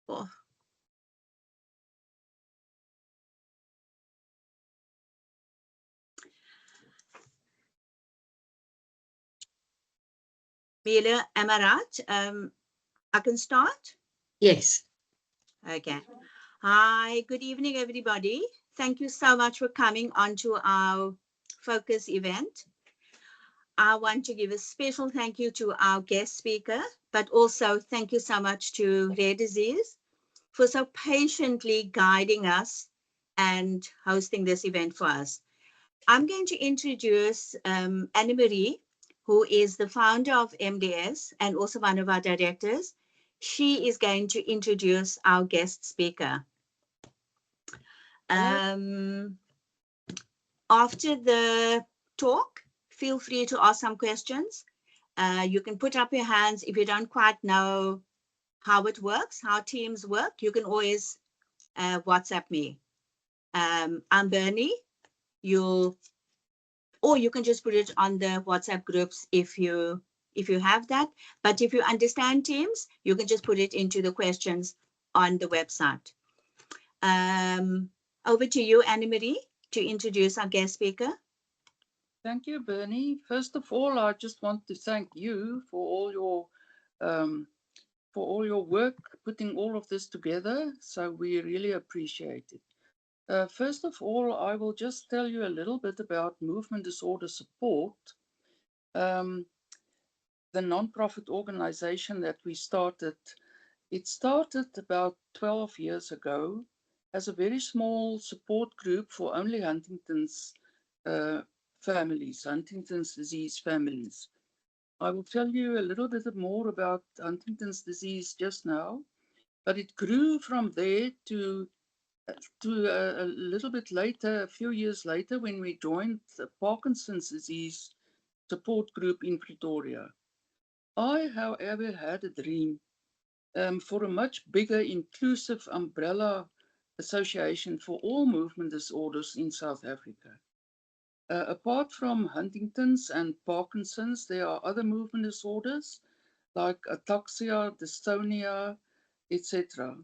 Oh. Nelia, am I right? I can start? Yes. Okay. Hi, good evening, everybody. Thank you so much for coming onto our focus event. I want to give a special thank you to our guest speaker, but also thank you so much to Rare Disease for so patiently guiding us and hosting this event for us. I'm going to introduce Anne-Marie, who is the founder of MDS and also one of our directors. She is going to introduce our guest speaker. After the talk, feel free to ask some questions. You can put up your hands if you don't quite know how it works, how Teams work. You can always WhatsApp me. I'm Bernie. Or you can just put it on the WhatsApp groups if you have that. But if you understand Teams, you can just put it into the questions on the website. Over to you, Anne-Marie, to introduce our guest speaker. Thank you, Bernie. First of all, I just want to thank you for all your work putting all of this together. So we really appreciate it. First of all, I will just tell you a little bit about movement disorder support. The non-profit organization that we started, it started about 12 years ago as a very small support group for only Huntington's families, Huntington's disease families. I will tell you a little bit more about Huntington's disease just now, but it grew from there to a little bit later, a few years later, when we joined the Parkinson's disease support group in Pretoria. I, however, had a dream for a much bigger, inclusive umbrella association for all movement disorders in South Africa. Apart from Huntington's and Parkinson's, there are other movement disorders like ataxia, dystonia, etc.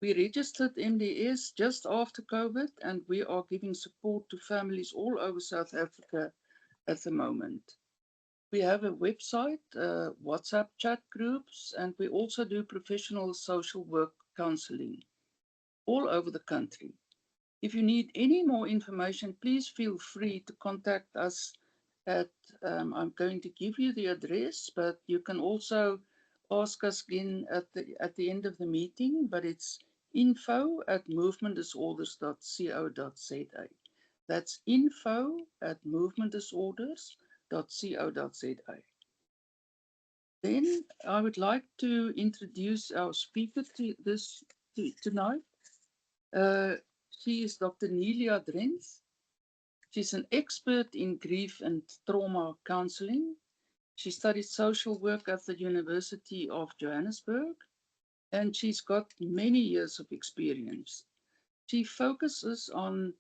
We registered MDS just after COVID, and we are giving support to families all over South Africa at the moment. We have a website, WhatsApp chat groups, and we also do professional social work counseling all over the country. If you need any more information, please feel free to contact us at, I'm going to give you the address, but you can also ask us again at the end of the meeting, but it's info@movementdisorders.co.za. That's info@movementdisorders.co.za. Then I would like to introduce our speaker tonight. She is Dr. Nelia Drenth. She's an expert in grief and trauma counseling. She studied social work at the University of Johannesburg, and she's got many years of experience. She focuses on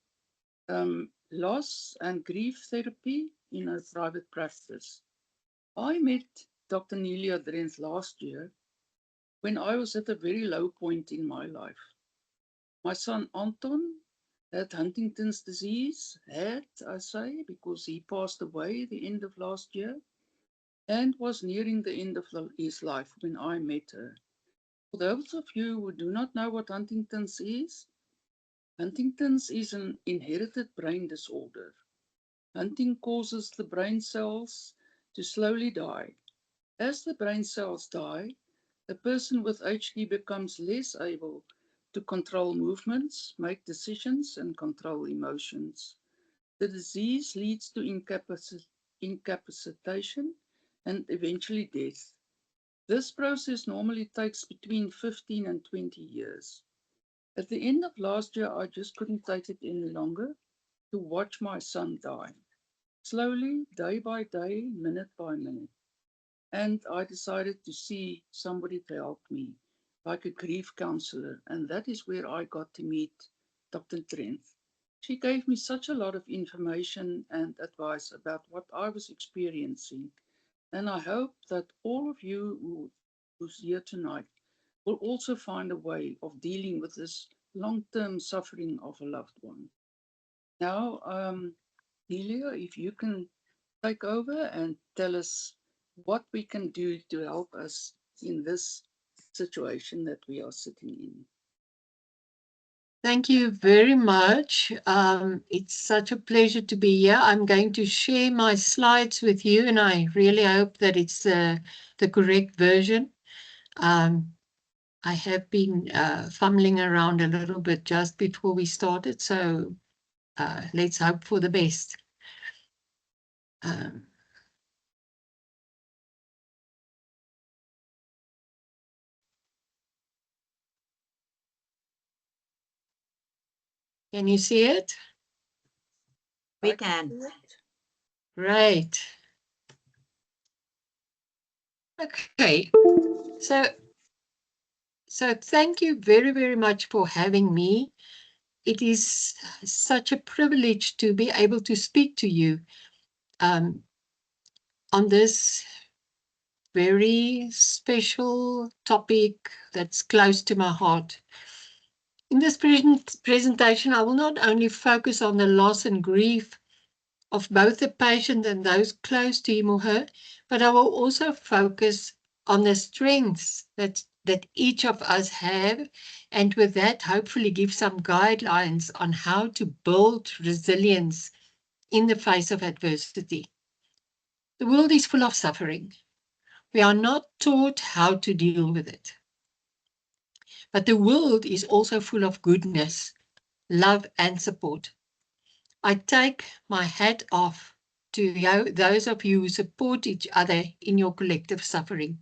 loss and grief therapy in her private practice. I met Dr. Nelia Drenth last year when I was at a very low point in my life. My son Anton had Huntington's disease, I say, because he passed away at the end of last year and was nearing the end of his life when I met her. For those of you who do not know what Huntington's is an inherited brain disorder. Hunting causes the brain cells to slowly die. As the brain cells die, the person with HD becomes less able to control movements, make decisions, and control emotions. The disease leads to incapacitation and eventually death. This process normally takes between 15 and 20 years. At the end of last year, I just couldn't take it any longer to watch my son die. Slowly, day by day, minute by minute. And I decided to see somebody to help me, like a grief counselor. And that is where I got to meet Dr. Drenth. She gave me such a lot of information and advice about what I was experiencing. And I hope that all of you who's here tonight will also find a way of dealing with this long-term suffering of a loved one. Now, Nelia, if you can take over and tell us what we can do to help us in this situation that we are sitting in. Thank you very much. It's such a pleasure to be here. I'm going to share my slides with you, and I really hope that it's the correct version. I have been fumbling around a little bit just before we started, so let's hope for the best. Um, can you see it? We can. Right. Okay. So thank you very, very much for having me. It is such a privilege to be able to speak to you on this very special topic that's close to my heart. In this presentation, I will not only focus on the loss and grief of both the patient and those close to him or her, but I will also focus on the strengths that each of us have, and with that, hopefully give some guidelines on how to build resilience in the face of adversity. The world is full of suffering. We are not taught how to deal with it. But the world is also full of goodness, love, and support. I take my hat off to those of you who support each other in your collective suffering.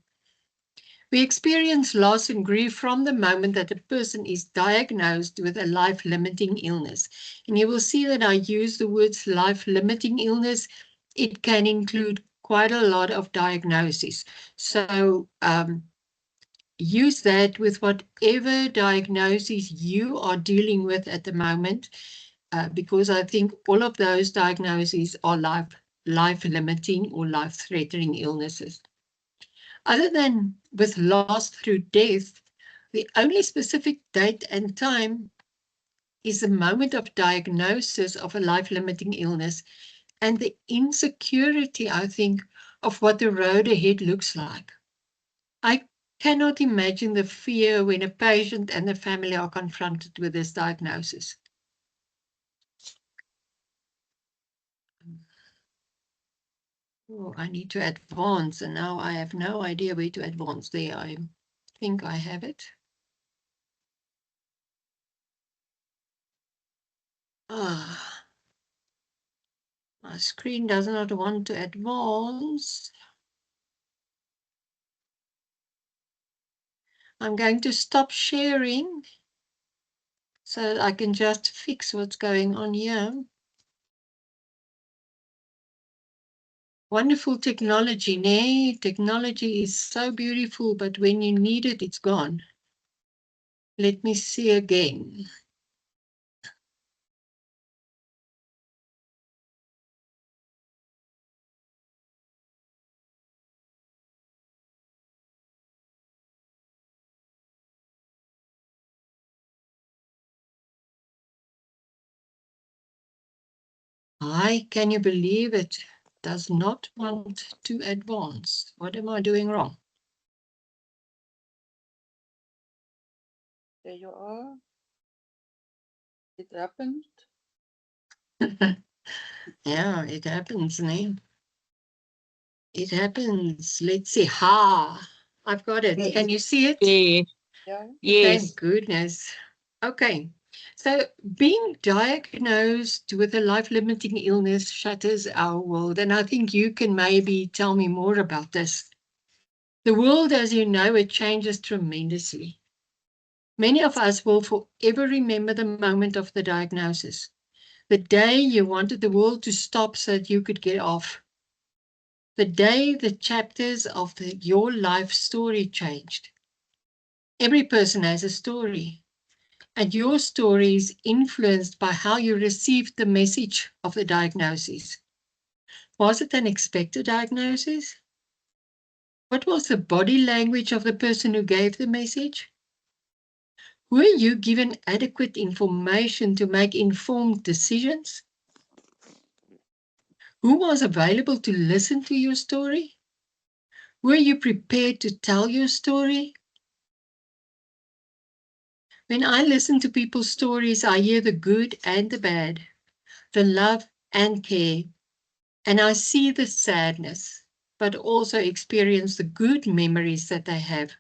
We experience loss and grief from the moment that a person is diagnosed with a life-limiting illness. And you will see that I use the words life-limiting illness. It can include quite a lot of diagnoses. So use that with whatever diagnoses you are dealing with at the moment, because I think all of those diagnoses are life-limiting or life-threatening illnesses. Other than with loss through death, the only specific date and time is the moment of diagnosis of a life-limiting illness and the insecurity, I think, of what the road ahead looks like. I cannot imagine the fear when a patient and the family are confronted with this diagnosis. Oh, I need to advance, and now I have no idea where to advance. There, I think I have it. Ah, my screen does not want to advance. I'm going to stop sharing so that I can just fix what's going on here. Wonderful technology, nay? Technology is so beautiful, but when you need it, it's gone. Let me see again. Can you believe it? Does not want to advance. What am I doing wrong? There you are. It happened. Yeah, it happens, nee? It happens. Let's see. Ha! I've got it. Can you see it? Yeah. Thank Yes. goodness. Okay. So being diagnosed with a life-limiting illness shatters our world. And I think you can maybe tell me more about this. The world, as you know, it changes tremendously. Many of us will forever remember the moment of the diagnosis. The day you wanted the world to stop so that you could get off. The day the chapters of your life story changed. Every person has a story, and your story is influenced by how you received the message of the diagnosis. Was it an expected diagnosis? What was the body language of the person who gave the message? Were you given adequate information to make informed decisions? Who was available to listen to your story? Were you prepared to tell your story? When I listen to people's stories, I hear the good and the bad, the love and care, and I see the sadness, but also experience the good memories that they have.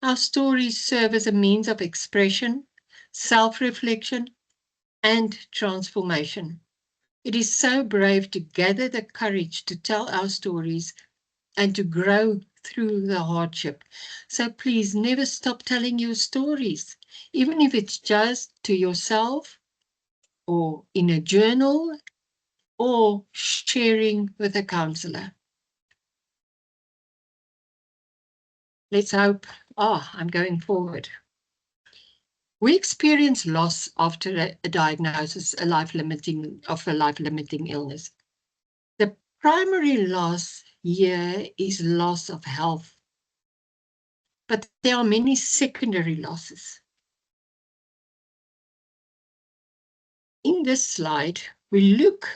Our stories serve as a means of expression, self-reflection, and transformation. It is so brave to gather the courage to tell our stories and to grow through the hardship. So please never stop telling your stories, even if it's just to yourself or in a journal or sharing with a counselor. Let's hope. I'm going forward. We experience loss after a diagnosis, a life-limiting illness. The primary loss here is loss of health, but there are many secondary losses. In this slide, we look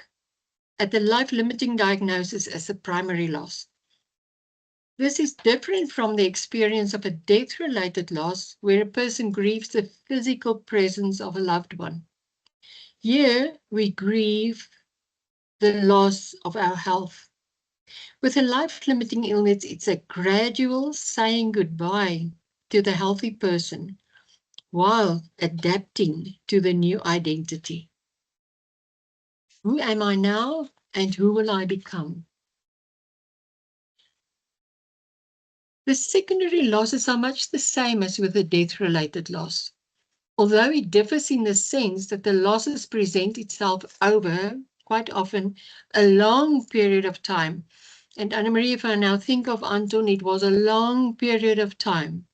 at the life-limiting diagnosis as the primary loss. This is different from the experience of a death-related loss, where a person grieves the physical presence of a loved one. Here, we grieve the loss of our health. With a life-limiting illness, it's a gradual saying goodbye to the healthy person while adapting to the new identity. Who am I now and who will I become? The secondary losses are much the same as with the death-related loss, although it differs in the sense that the losses present itself over, quite often, a long period of time. And Anne-Marie, if I now think of Anton, it was a long period of time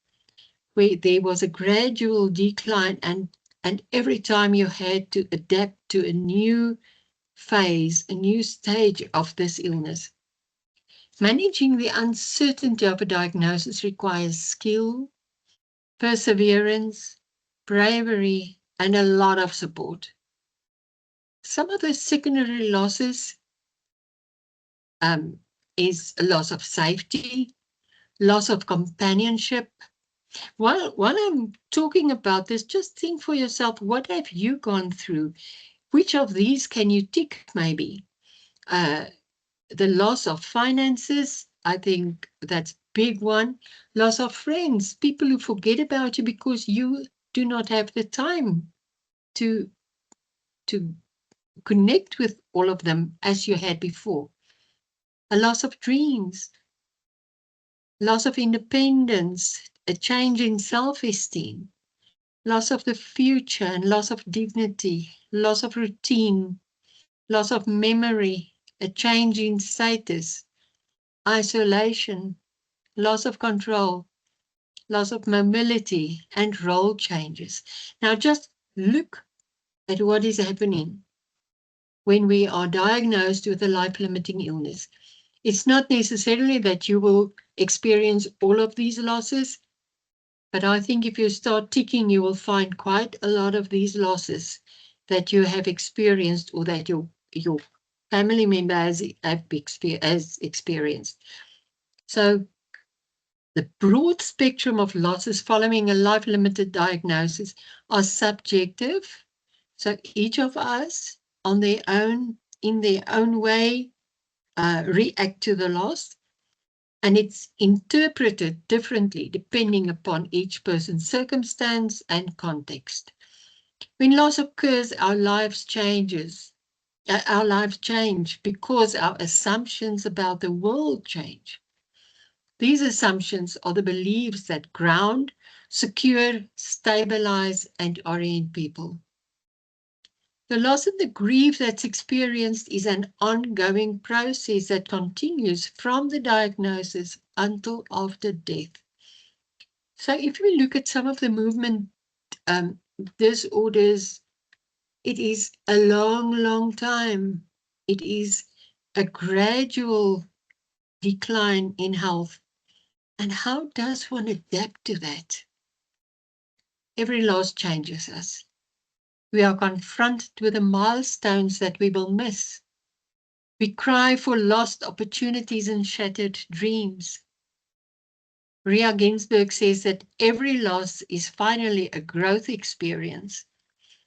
where there was a gradual decline, and every time you had to adapt to a new phase, a new stage of this illness. Managing the uncertainty of a diagnosis requires skill, perseverance, bravery, and a lot of support. Some of the secondary losses is a loss of safety, loss of companionship. While I'm talking about this, just think for yourself, what have you gone through? Which of these can you tick maybe? The loss of finances, I think that's big one. Loss of friends, people who forget about you because you do not have the time to connect with all of them as you had before. A loss of dreams, loss of independence, a change in self-esteem, loss of the future and loss of dignity, loss of routine, loss of memory, a change in status, isolation, loss of control, loss of mobility, and role changes. Now just look at what is happening when we are diagnosed with a life-limiting illness. It's not necessarily that you will experience all of these losses, but I think if you start ticking, you will find quite a lot of these losses that you have experienced or that your family member has experienced. So the broad spectrum of losses following a life-limited diagnosis are subjective. So each of us in their own way, react to the loss, and it's interpreted differently depending upon each person's circumstance and context. When loss occurs, our lives change because our assumptions about the world change. These assumptions are the beliefs that ground, secure, stabilize, and orient people. The loss and the grief that's experienced is an ongoing process that continues from the diagnosis until after death. So if we look at some of the movement disorders, it is a long time. It is a gradual decline in health. And how does one adapt to that? Every loss changes us. We are confronted with the milestones that we will miss. We cry for lost opportunities and shattered dreams. Ria Ginsberg says that every loss is finally a growth experience.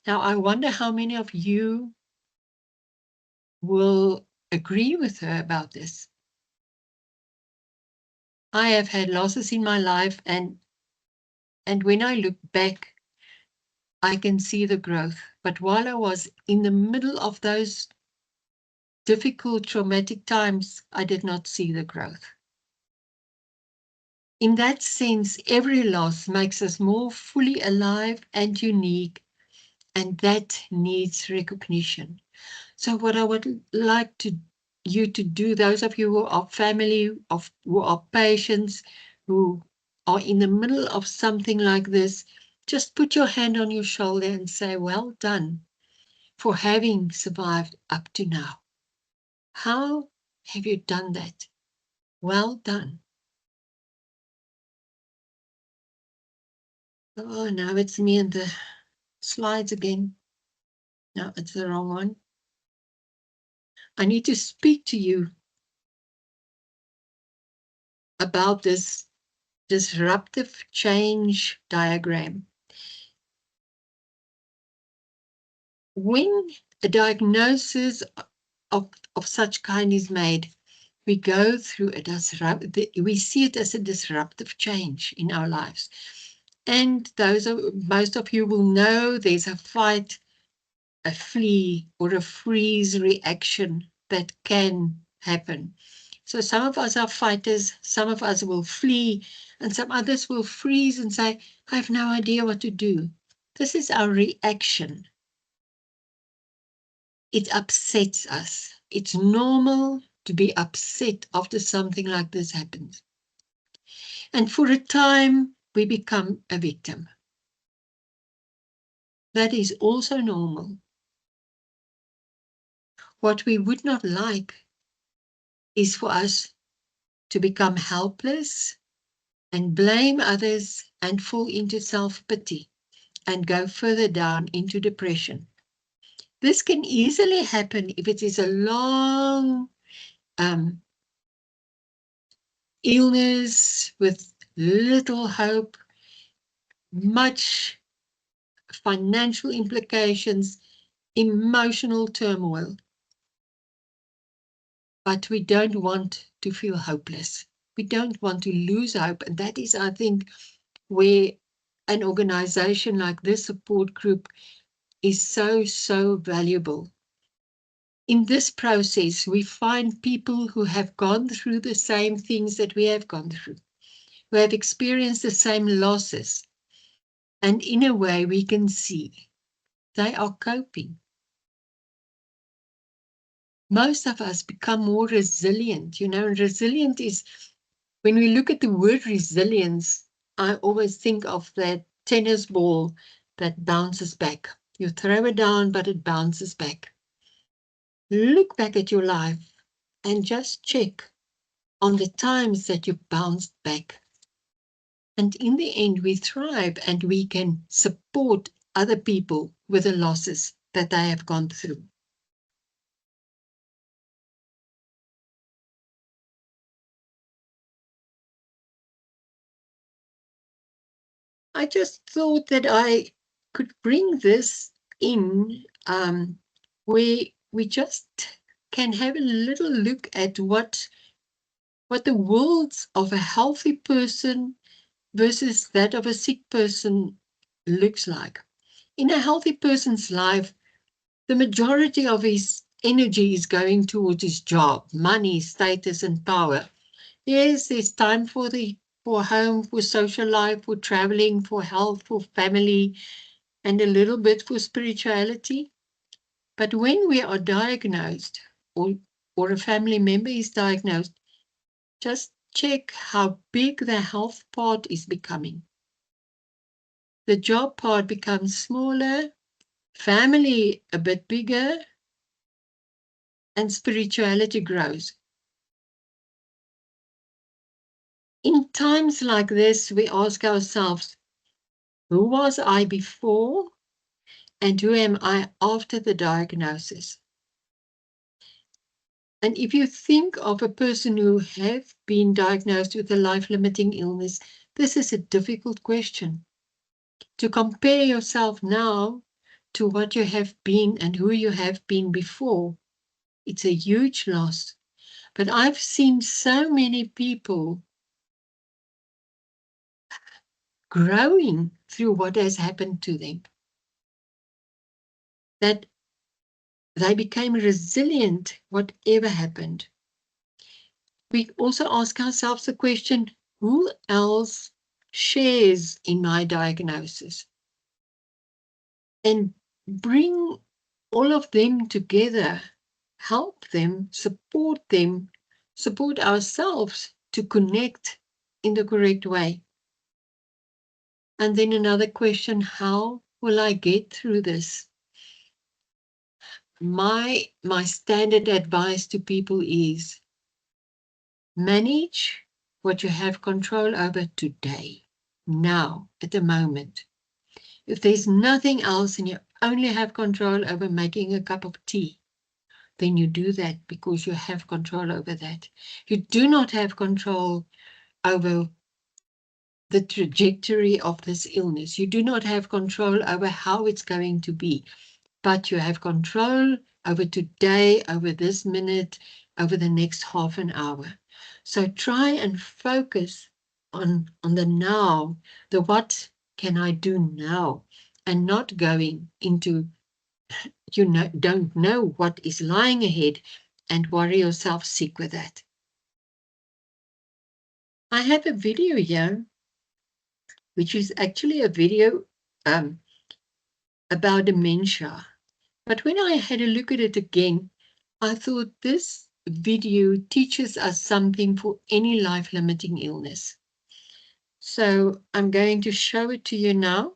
Now, I wonder how many of you will agree with her about this. I have had losses in my life, and when I look back, I can see the growth. But while I was in the middle of those difficult, traumatic times, I did not see the growth. In that sense, every loss makes us more fully alive and unique, and that needs recognition. So what I would like you to do, those of you who are family, who are patients, who are in the middle of something like this, just put your hand on your shoulder and say, well done for having survived up to now. How have you done that? Well done. Oh, now it's me and the slides again. No, it's the wrong one. I need to speak to you about this disruptive change diagram. When a diagnosis of such kind is made, we go through we see it as a disruptive change in our lives. And most of you will know there's a fight, a flee, or a freeze reaction that can happen. So some of us are fighters, some of us will flee, and some others will freeze and say, I have no idea what to do. This is our reaction. It upsets us. It's normal to be upset after something like this happens. And for a time, we become a victim. That is also normal. What we would not like is for us to become helpless and blame others and fall into self-pity and go further down into depression. This can easily happen if it is a long illness with little hope, much financial implications, emotional turmoil. But we don't want to feel hopeless. We don't want to lose hope. And that is, I think, where an organization like this support group is so valuable. In this process, we find people who have gone through the same things that we have gone through, who have experienced the same losses. And in a way, we can see they are coping. Most of us become more resilient. Resilient is, when we look at the word resilience, I always think of that tennis ball that bounces back. You throw it down, but it bounces back. Look back at your life and just check on the times that you bounced back. And in the end, we thrive and we can support other people with the losses that they have gone through. I just thought that I could bring this in where we just can have a little look at what the worlds of a healthy person versus that of a sick person looks like. In a healthy person's life, the majority of his energy is going towards his job, money, status, and power. Yes, there's time for home, for social life, for traveling, for health, for family, and a little bit for spirituality. But when we are diagnosed, or a family member is diagnosed, just check how big the health part is becoming. The job part becomes smaller, family a bit bigger, and spirituality grows. In times like this, we ask ourselves, Who was I before and who am I after the diagnosis? And if you think of a person who have been diagnosed with a life-limiting illness, this is a difficult question. To compare yourself now to what you have been and who you have been before, it's a huge loss. But I've seen so many people growing through what has happened to them, that they became resilient, whatever happened. We also ask ourselves the question, who else shares in my diagnosis? And bring all of them together, help them, support ourselves to connect in the correct way. And then another question, how will I get through this? My standard advice to people is manage what you have control over today, now, at the moment. If there's nothing else and you only have control over making a cup of tea, then you do that because you have control over that. You do not have control over the trajectory of this illness. You do not have control over how it's going to be, but you have control over today, over this minute, over the next half an hour. So try and focus on the now, the what can I do now, and not going into don't know what is lying ahead and worry yourself sick with that. I have a video here, which is actually a video about dementia. But when I had a look at it again, I thought this video teaches us something for any life-limiting illness. So I'm going to show it to you now.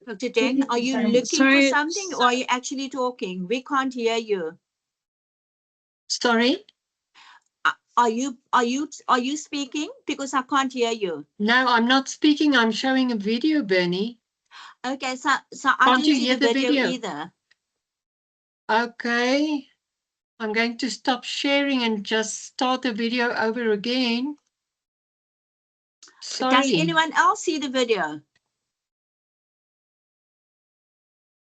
Dr. Den, are you looking for something or are you actually talking? We can't hear you. Sorry? Are you speaking? Because I can't hear you. No, I'm not speaking. I'm showing a video, Bernie. Okay, so I Can't didn't you see hear the the video video? either. Okay. I'm going to stop sharing and just start the video over again. Sorry. Does anyone else see the video?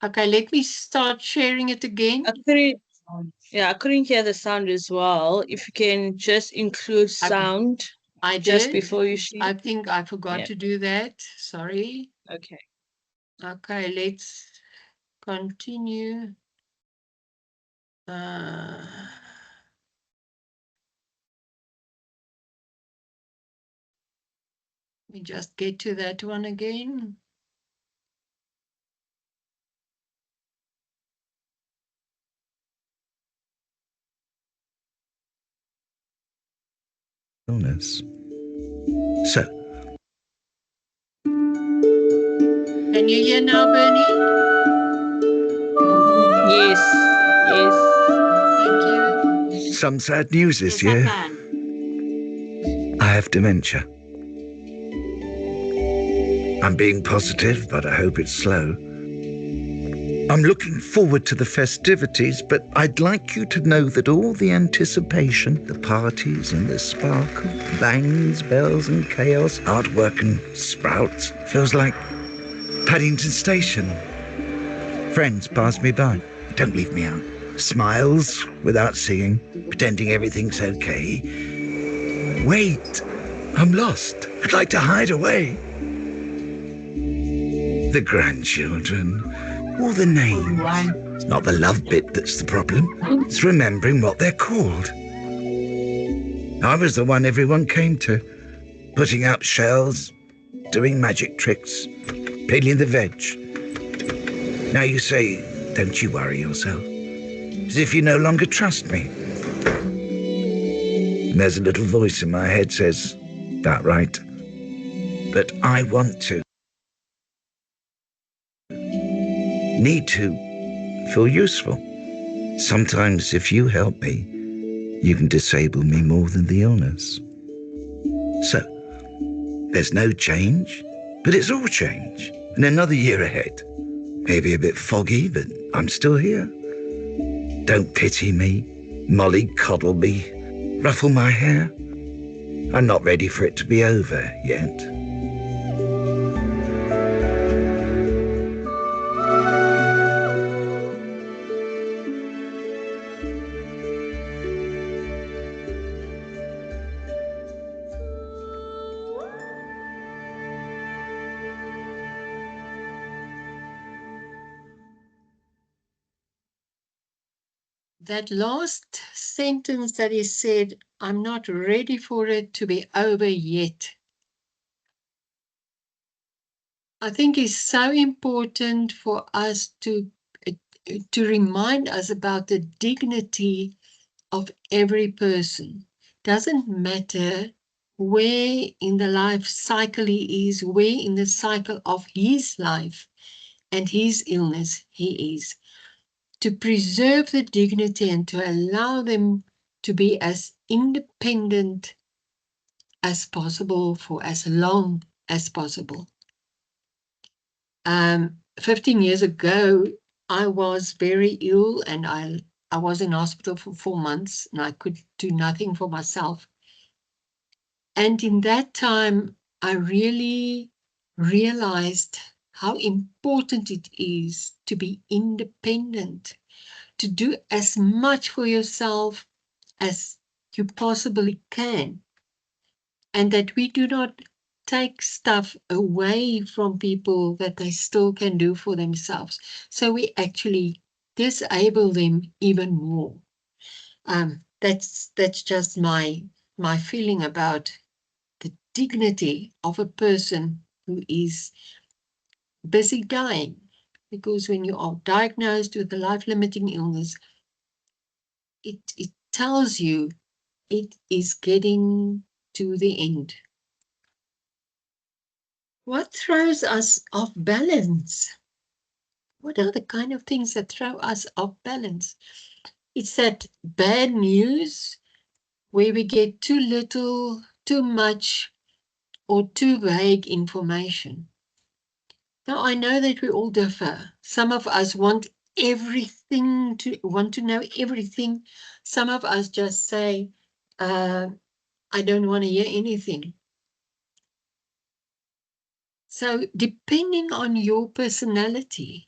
Okay, let me start sharing it again. I couldn't hear the sound as well. If you can just include sound I just did. before you share. I think I forgot Yeah. to do that. Sorry. Okay. Okay, let's continue. Let me just get to that one again. Illness. So, Can you hear now, Bernie? Yes. Thank you. some sad news this Yes, I year. can. I have dementia. I'm being positive, but I hope it's slow. I'm looking forward to the festivities, but I'd like you to know that all the anticipation, the parties and the sparkle, bangs, bells and chaos, artwork and sprouts, feels like Paddington Station. Friends pass me by. Don't leave me out. Smiles without seeing, pretending everything's okay. Wait, I'm lost. I'd like to hide away. The grandchildren, all the names. It's not the love bit that's the problem. It's remembering what they're called. I was the one everyone came to, putting up shells, doing magic tricks, peeling the veg. Now you say, don't you worry yourself, as if you no longer trust me. And there's a little voice in my head says, that right, but I want to. Need to feel useful. Sometimes if you help me, you can disable me more than the illness. So, there's no change, but it's all change. And another year ahead. Maybe a bit foggy, but I'm still here. Don't pity me, mollycoddle me, ruffle my hair. I'm not ready for it to be over yet. That last sentence that he said, I'm not ready for it to be over yet, I think is so important for us to remind us about the dignity of every person. Doesn't matter where in the life cycle he is, where in the cycle of his life and his illness he is. To preserve the dignity and to allow them to be as independent as possible for as long as possible. 15 years ago, I was very ill and I was in hospital for 4 months and I could do nothing for myself. And in that time, I really realized how important it is to be independent, to do as much for yourself as you possibly can, and that we do not take stuff away from people that they still can do for themselves. So we actually disable them even more. That's just my feeling about the dignity of a person who is busy dying. Because when you are diagnosed with a life-limiting illness, it tells you it is getting to the end. What throws us off balance? What are the kind of things that throw us off balance? It's that bad news where we get too little, too much, or too vague information. Now, I know that we all differ. Some of us want to know everything. Some of us just say, I don't want to hear anything. So depending on your personality,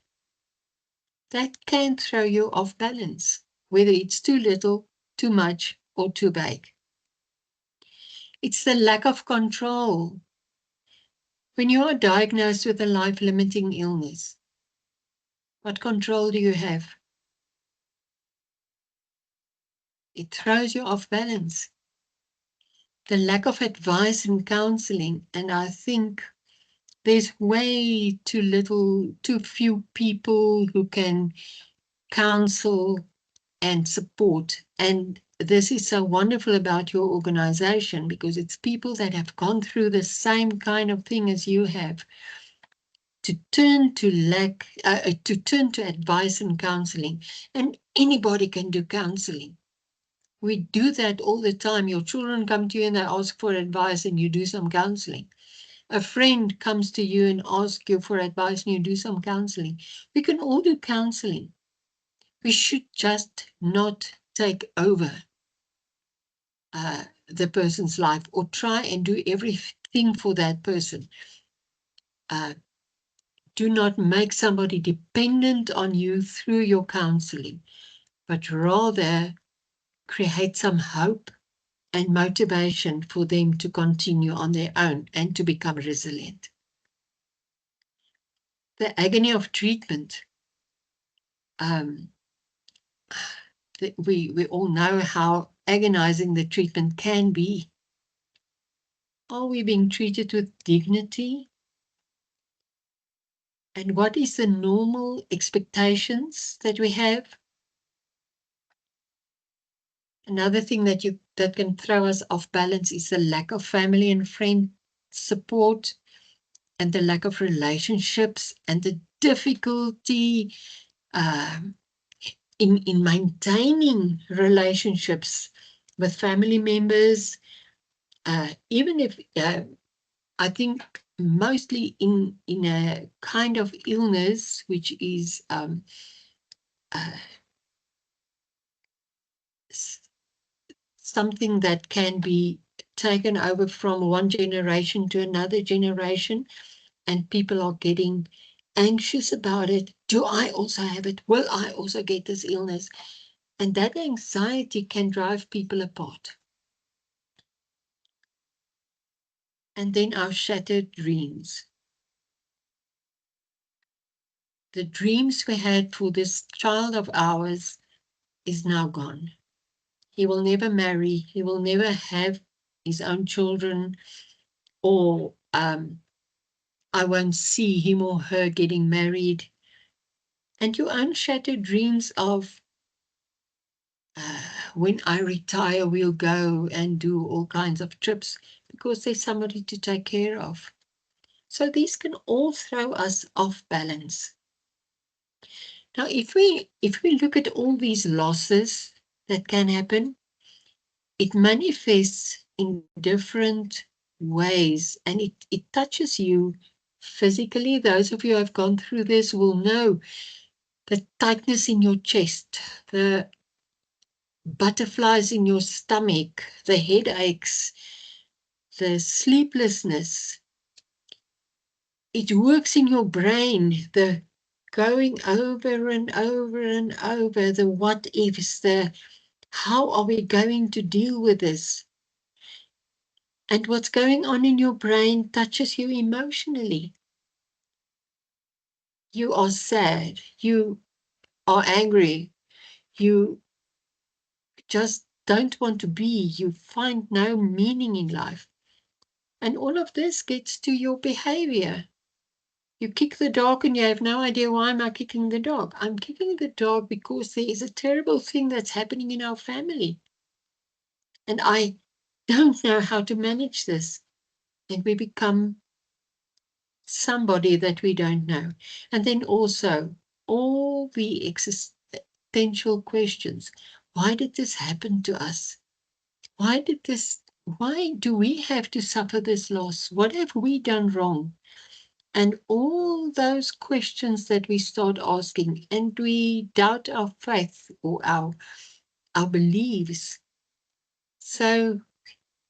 that can throw you off balance, whether it's too little, too much, or too vague. It's the lack of control. When you are diagnosed with a life-limiting illness, what control do you have? It throws you off balance. The lack of advice and counseling, and I think there's way too few people who can counsel and support. And this is so wonderful about your organization, because it's people that have gone through the same kind of thing as you have, to turn to advice and counseling. And anybody can do counseling. We do that all the time. Your children come to you and they ask for advice and you do some counseling. A friend comes to you and asks you for advice and you do some counseling. We can all do counseling. We should just not take over the person's life or try and do everything for that person. Do not make somebody dependent on you through your counseling, but rather create some hope and motivation for them to continue on their own and to become resilient. The agony of treatment. We all know how agonizing the treatment can be. Are we being treated with dignity? And what is the normal expectations that we have? Another thing that can throw us off balance is the lack of family and friend support and the lack of relationships and the difficulty in maintaining relationships with family members, even if I think mostly in a kind of illness, which is something that can be taken over from one generation to another generation, and people are getting anxious about it. Do I also have it? Will I also get this illness? And that anxiety can drive people apart. And then our shattered dreams. The dreams we had for this child of ours is now gone. He will never marry. He will never have his own children, or I won't see him or her getting married. And your unshattered dreams of when I retire, we'll go and do all kinds of trips because there's somebody to take care of. So these can all throw us off balance. Now, if we look at all these losses that can happen, it manifests in different ways, and it touches you physically. Those of you who have gone through this will know the tightness in your chest, the butterflies in your stomach, the headaches, the sleeplessness. It works in your brain, the going over and over and over, the what ifs, the how are we going to deal with this? And what's going on in your brain touches you emotionally. You are sad, you are angry, you just don't want to be, you find no meaning in life. And all of this gets to your behavior. You kick the dog and you have no idea why am I kicking the dog. I'm kicking the dog because there is a terrible thing that's happening in our family. And I don't know how to manage this. And we become somebody that we don't know. And then also all the existential questions. Why did this happen to us? Why do we have to suffer this loss? What have we done wrong? And all those questions that we start asking, and we doubt our faith or our beliefs. So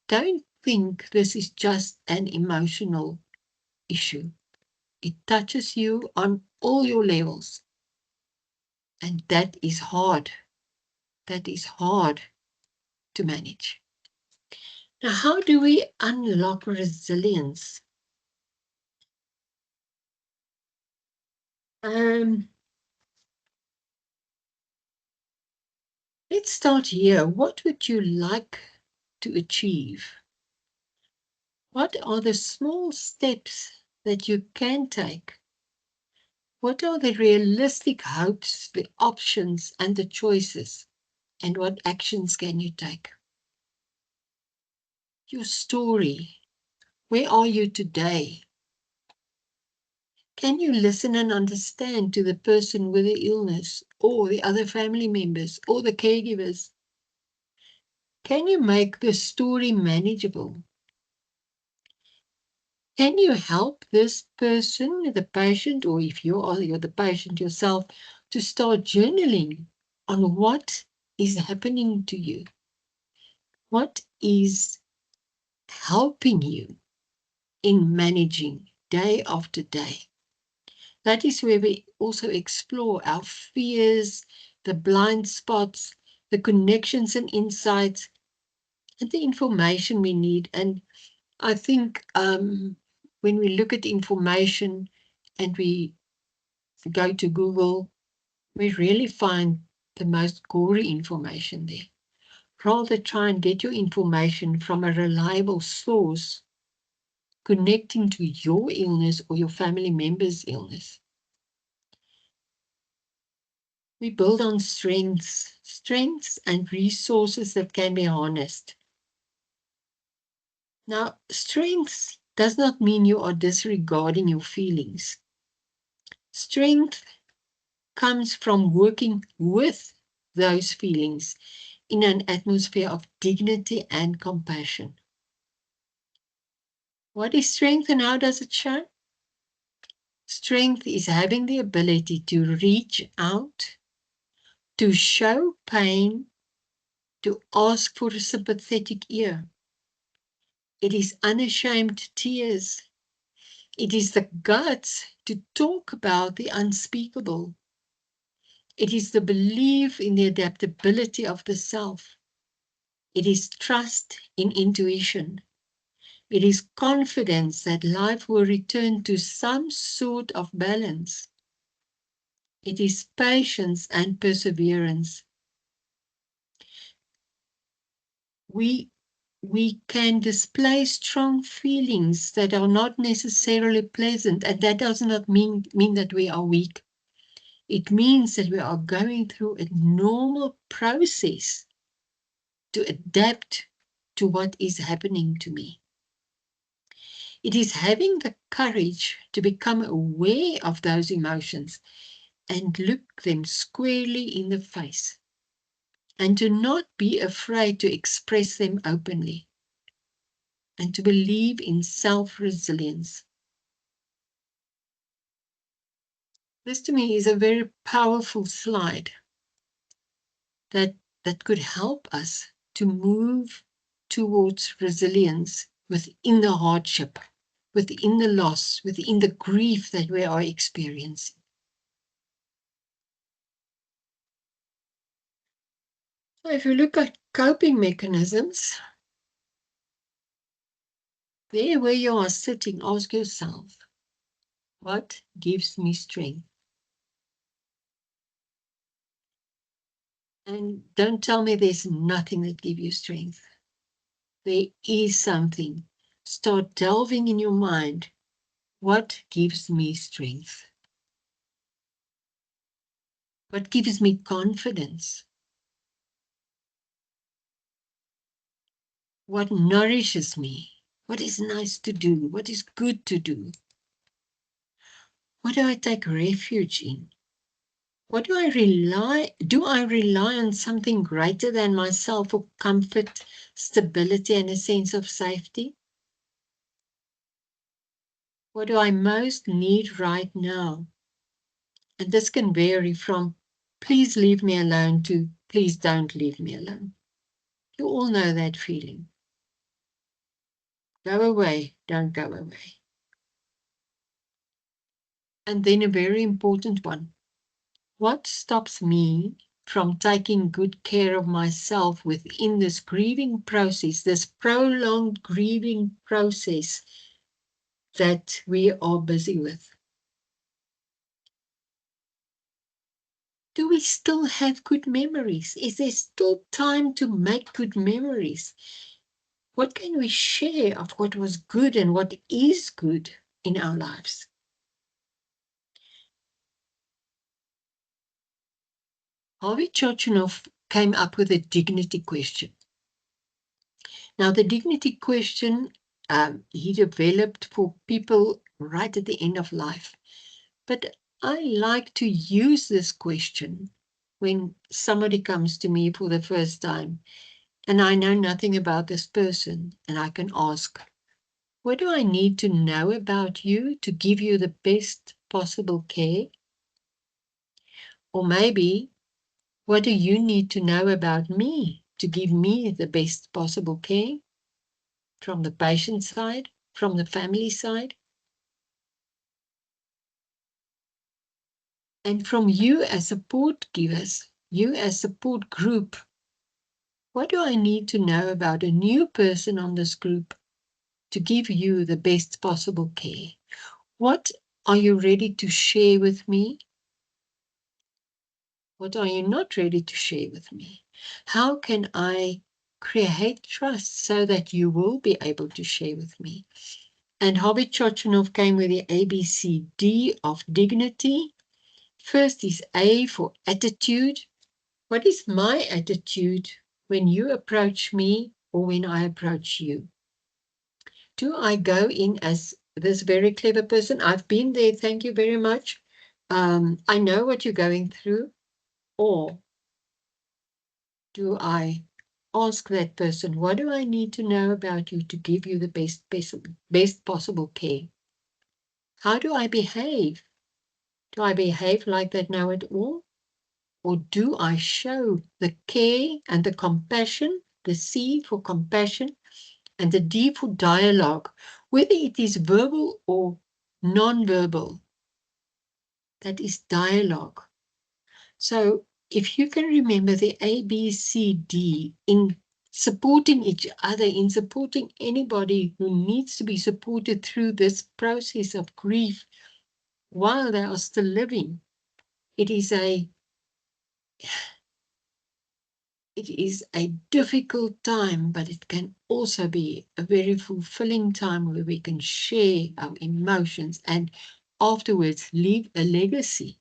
don't think this is just an emotional issue. It touches you on all your levels. And that is hard. That is hard to manage. Now, how do we unlock resilience? Let's start here. What would you like to achieve? What are the small steps that you can take? What are the realistic hopes, the options, and the choices? And what actions can you take? Your story. Where are you today? Can you listen and understand to the person with the illness or the other family members or the caregivers? Can you make the story manageable? Can you help this person, the patient, or if you're the patient yourself, to start journaling on what is happening to you? What is helping you in managing day after day? That is where we also explore our fears, the blind spots, the connections and insights, and the information we need. And I think when we look at information and we go to Google, we really find the most gory information there. Rather try and get your information from a reliable source connecting to your illness or your family member's illness. We build on strengths and resources that can be harnessed. Now, strengths does not mean you are disregarding your feelings. Strength comes from working with those feelings in an atmosphere of dignity and compassion. What is strength and how does it show? Strength is having the ability to reach out, to show pain, to ask for a sympathetic ear. It is unashamed tears. It is the guts to talk about the unspeakable. It is the belief in the adaptability of the self. It is trust in intuition. It is confidence that life will return to some sort of balance. It is patience and perseverance. We can display strong feelings that are not necessarily pleasant, and that does not mean that we are weak. It means that we are going through a normal process to adapt to what is happening to me. It is having the courage to become aware of those emotions and look them squarely in the face, and to not be afraid to express them openly, and to believe in self-resilience. This to me is a very powerful slide that could help us to move towards resilience within the hardship, within the loss, within the grief that we are experiencing. So if you look at coping mechanisms, there where you are sitting, ask yourself, what gives me strength? And don't tell me there's nothing that gives you strength. There is something. Start delving in your mind. What gives me strength? What gives me confidence? What nourishes me? What is nice to do? What is good to do? What do I take refuge in? What do I rely? Do I rely on something greater than myself for comfort, stability, and a sense of safety? What do I most need right now? And this can vary from please leave me alone to please don't leave me alone. You all know that feeling. Go away, don't go away. And then a very important one. What stops me from taking good care of myself within this grieving process, this prolonged grieving process that we are busy with? Do we still have good memories? Is there still time to make good memories? What can we share of what was good and what is good in our lives? Harvey Chochinov came up with a dignity question. Now, the dignity question he developed for people right at the end of life. But I like to use this question when somebody comes to me for the first time and I know nothing about this person, and I can ask, what do I need to know about you to give you the best possible care? Or maybe, what do you need to know about me to give me the best possible care? From the patient side, from the family side, and from you as support givers, you as support group. What do I need to know about a new person on this group to give you the best possible care? What are you ready to share with me? What are you not ready to share with me? How can I create trust so that you will be able to share with me? And Hobbit Chochinov came with the ABCD of dignity. First is A for attitude. What is my attitude when you approach me or when I approach you? Do I go in as this very clever person? I've been there, thank you very much. I know what you're going through. Or do I ask that person, what do I need to know about you to give you the best possible care? How do I behave? Do I behave like that know-it-all? Or do I show the care and the compassion, the C for compassion, and the D for dialogue, whether it is verbal or non-verbal? That is dialogue. So if you can remember the A, B, C, D in supporting each other, in supporting anybody who needs to be supported through this process of grief while they are still living, it is a difficult time, but it can also be a very fulfilling time where we can share our emotions and afterwards leave a legacy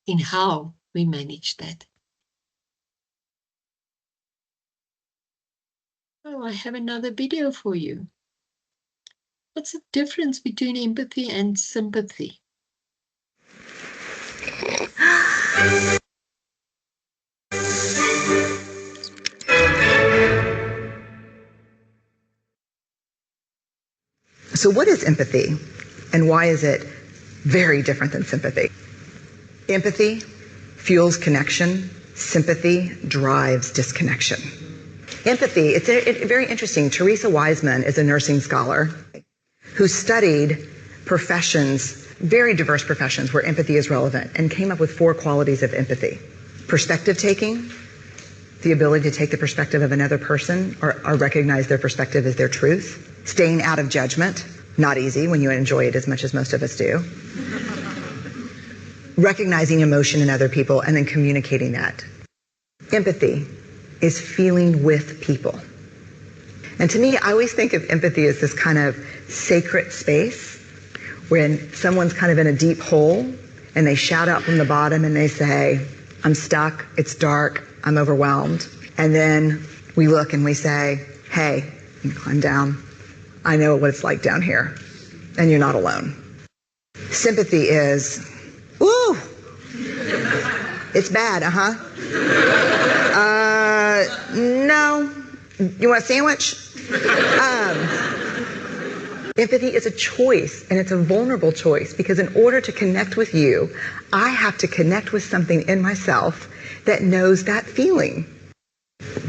in how we manage that. Oh, I have another video for you. What's the difference between empathy and sympathy? So what is empathy, and why is it very different than sympathy? Empathy fuels connection. Sympathy drives disconnection. Empathy, it's very interesting. Teresa Wiseman is a nursing scholar who studied professions, very diverse professions where empathy is relevant, and came up with 4 qualities of empathy. Perspective taking, the ability to take the perspective of another person or recognize their perspective as their truth. Staying out of judgment, not easy when you enjoy it as much as most of us do. Recognizing emotion in other people and then communicating that. Empathy is feeling with people. And to me, I always think of empathy as this kind of sacred space when someone's kind of in a deep hole and they shout out from the bottom and they say, I'm stuck, it's dark, I'm overwhelmed. And then we look and we say, hey, you climb down. I know what it's like down here, and you're not alone. Sympathy is, ooh, it's bad, no, you want a sandwich? Empathy is a choice, and it's a vulnerable choice, because in order to connect with you, I have to connect with something in myself that knows that feeling.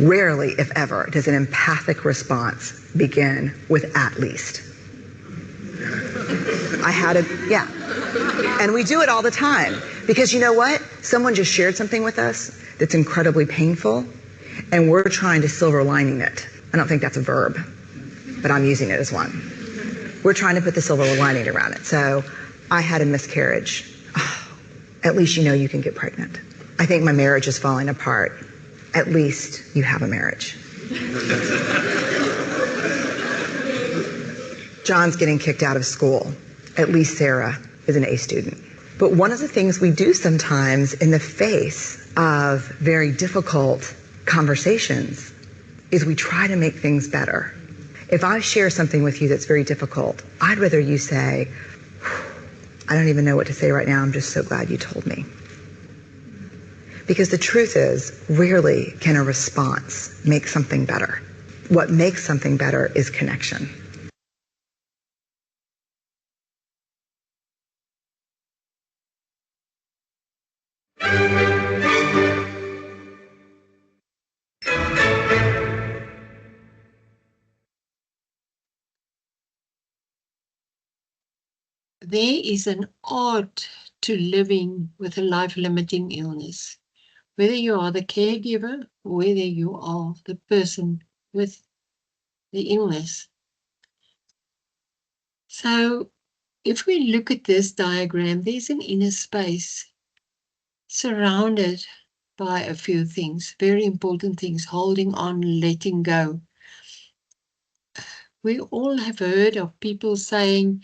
Rarely, if ever, does an empathic response begin with at least. And we do it all the time, because you know what? Someone just shared something with us that's incredibly painful, and we're trying to silver lining it. I don't think that's a verb, but I'm using it as one. We're trying to put the silver lining around it. So I had a miscarriage. Oh, at least you know you can get pregnant. I think my marriage is falling apart. At least you have a marriage. John's getting kicked out of school. At least Sarah is an A student. But one of the things we do sometimes in the face of very difficult conversations is we try to make things better. If I share something with you that's very difficult, I'd rather you say, I don't even know what to say right now, I'm just so glad you told me. Because the truth is, rarely can a response make something better. What makes something better is connection. There is an art to living with a life-limiting illness. Whether you are the caregiver, whether you are the person with the illness. So if we look at this diagram, there's an inner space surrounded by a few things, very important things, holding on, letting go. We all have heard of people saying,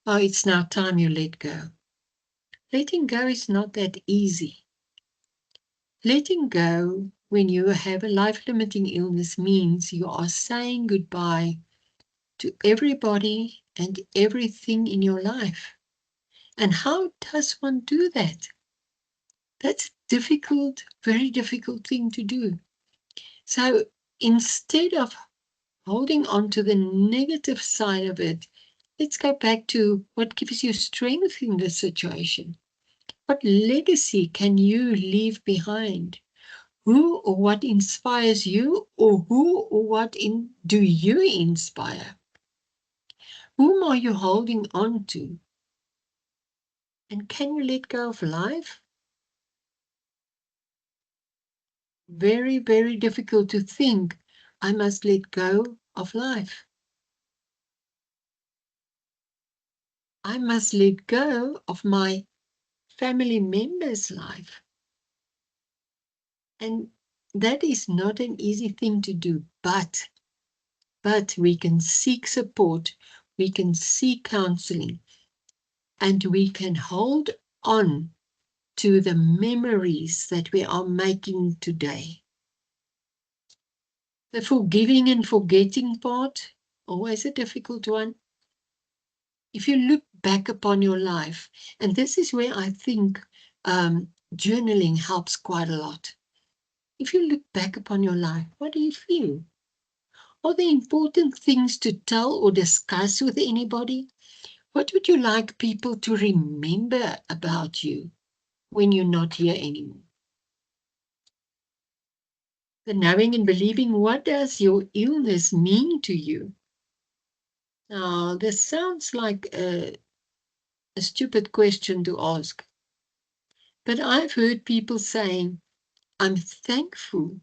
oh, it's now time you let go. Letting go is not that easy. Letting go when you have a life-limiting illness means you are saying goodbye to everybody and everything in your life. And how does one do that? That's difficult, very difficult thing to do. So instead of holding on to the negative side of it, let's go back to what gives you strength in this situation. What legacy can you leave behind? Who or what inspires you, or who or what do you inspire? Whom are you holding on to? And can you let go of life? Very, very difficult to think, I must let go of life. I must let go of my family member's life. And that is not an easy thing to do, but we can seek support, we can seek counseling, and we can hold on to the memories that we are making today. The forgiving and forgetting part, always a difficult one. If you look back upon your life, and this is where I think journaling helps quite a lot. If you look back upon your life, what do you feel? Are there important things to tell or discuss with anybody? What would you like people to remember about you when you're not here anymore? The knowing and believing, what does your illness mean to you? Now, this sounds like a stupid question to ask, but I've heard people saying, I'm thankful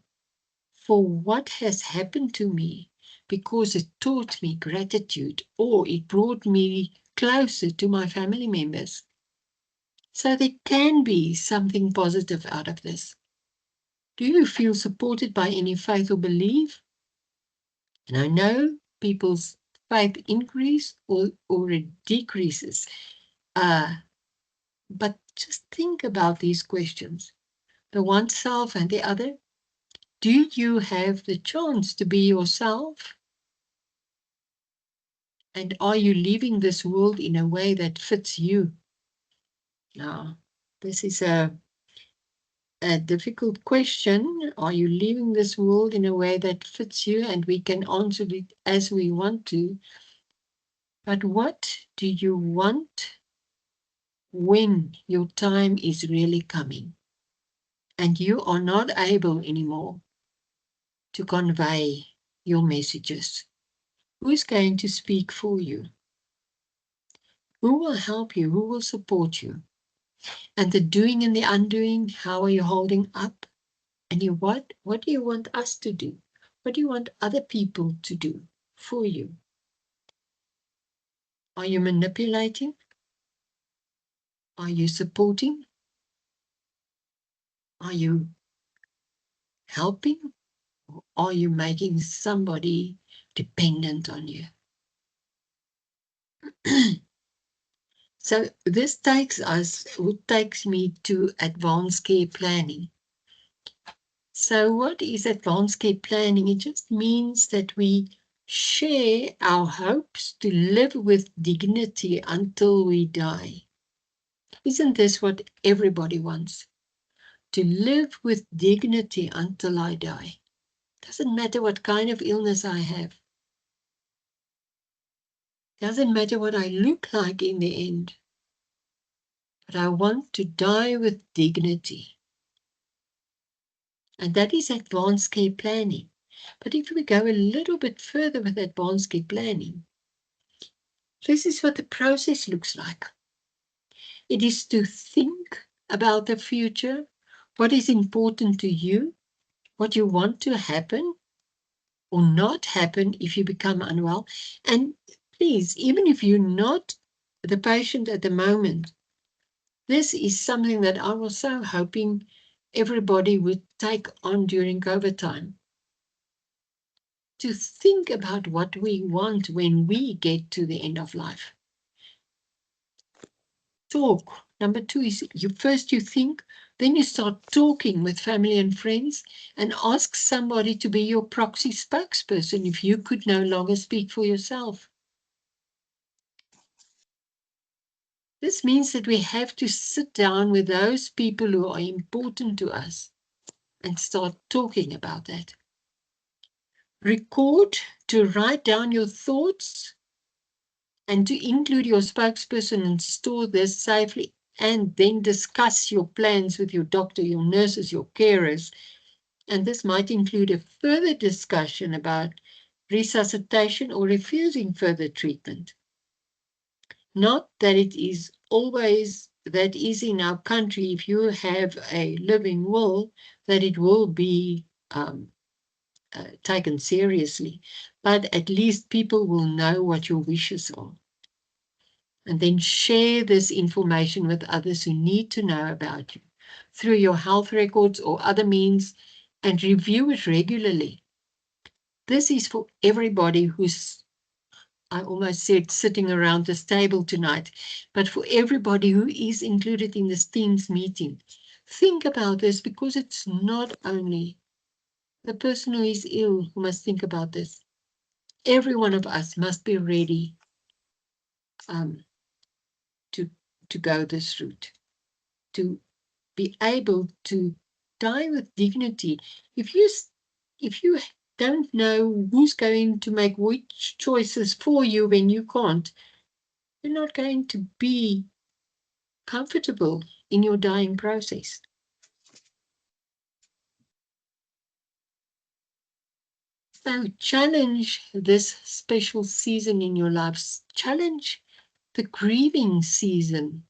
for what has happened to me because it taught me gratitude, or it brought me closer to my family members. So there can be something positive out of this. Do you feel supported by any faith or belief? And I know people's faith increase or it decreases. But just think about these questions. The one self and the other. Do you have the chance to be yourself? And are you leaving this world in a way that fits you? Now, this is a difficult question. Are you leaving this world in a way that fits you? And we can answer it as we want to. But what do you want when your time is really coming and you are not able anymore to convey your messages? Who's going to speak for you? Who will help you? Who will support you? And the doing and the undoing, how are you holding up? And what do you want us to do? What do you want other people to do for you? Are you manipulating? Are you supporting? Are you helping? Or are you making somebody dependent on you? So this takes me to advanced care planning. So what is advanced care planning? It just means that we share our hopes to live with dignity until we die. Isn't this what everybody wants? to live with dignity until I die. Doesn't matter what kind of illness I have. Doesn't matter what I look like in the end. But I want to die with dignity. And that is advanced care planning. But if we go a little bit further with advanced care planning, this is what the process looks like. It is to think about the future, what is important to you, what you want to happen or not happen if you become unwell. And please, even if you're not the patient at the moment, this is something that I was so hoping everybody would take on during COVID time. To think about what we want when we get to the end of life. Talk. Number 2 is you think, then you start talking with family and friends and ask somebody to be your proxy spokesperson if you could no longer speak for yourself. This means that we have to sit down with those people who are important to us and start talking about that. Record, to write down your thoughts and to include your spokesperson and store this safely, and then discuss your plans with your doctor, your nurses, your carers. And this might include a further discussion about resuscitation or refusing further treatment. Not that it is always that is in our country, if you have a living will, that it will be taken seriously, but at least people will know what your wishes are. And then share this information with others who need to know about you through your health records or other means, and review it regularly. This is for everybody who's, I almost said, sitting around this table tonight, but for everybody who is included in this Teams meeting. Think about this, because it's not only the person who is ill who must think about this. Every one of us must be ready to go this route, to be able to die with dignity. If you don't know who's going to make which choices for you when you can't, you're not going to be comfortable in your dying process. So challenge this special season in your lives. Challenge the grieving season.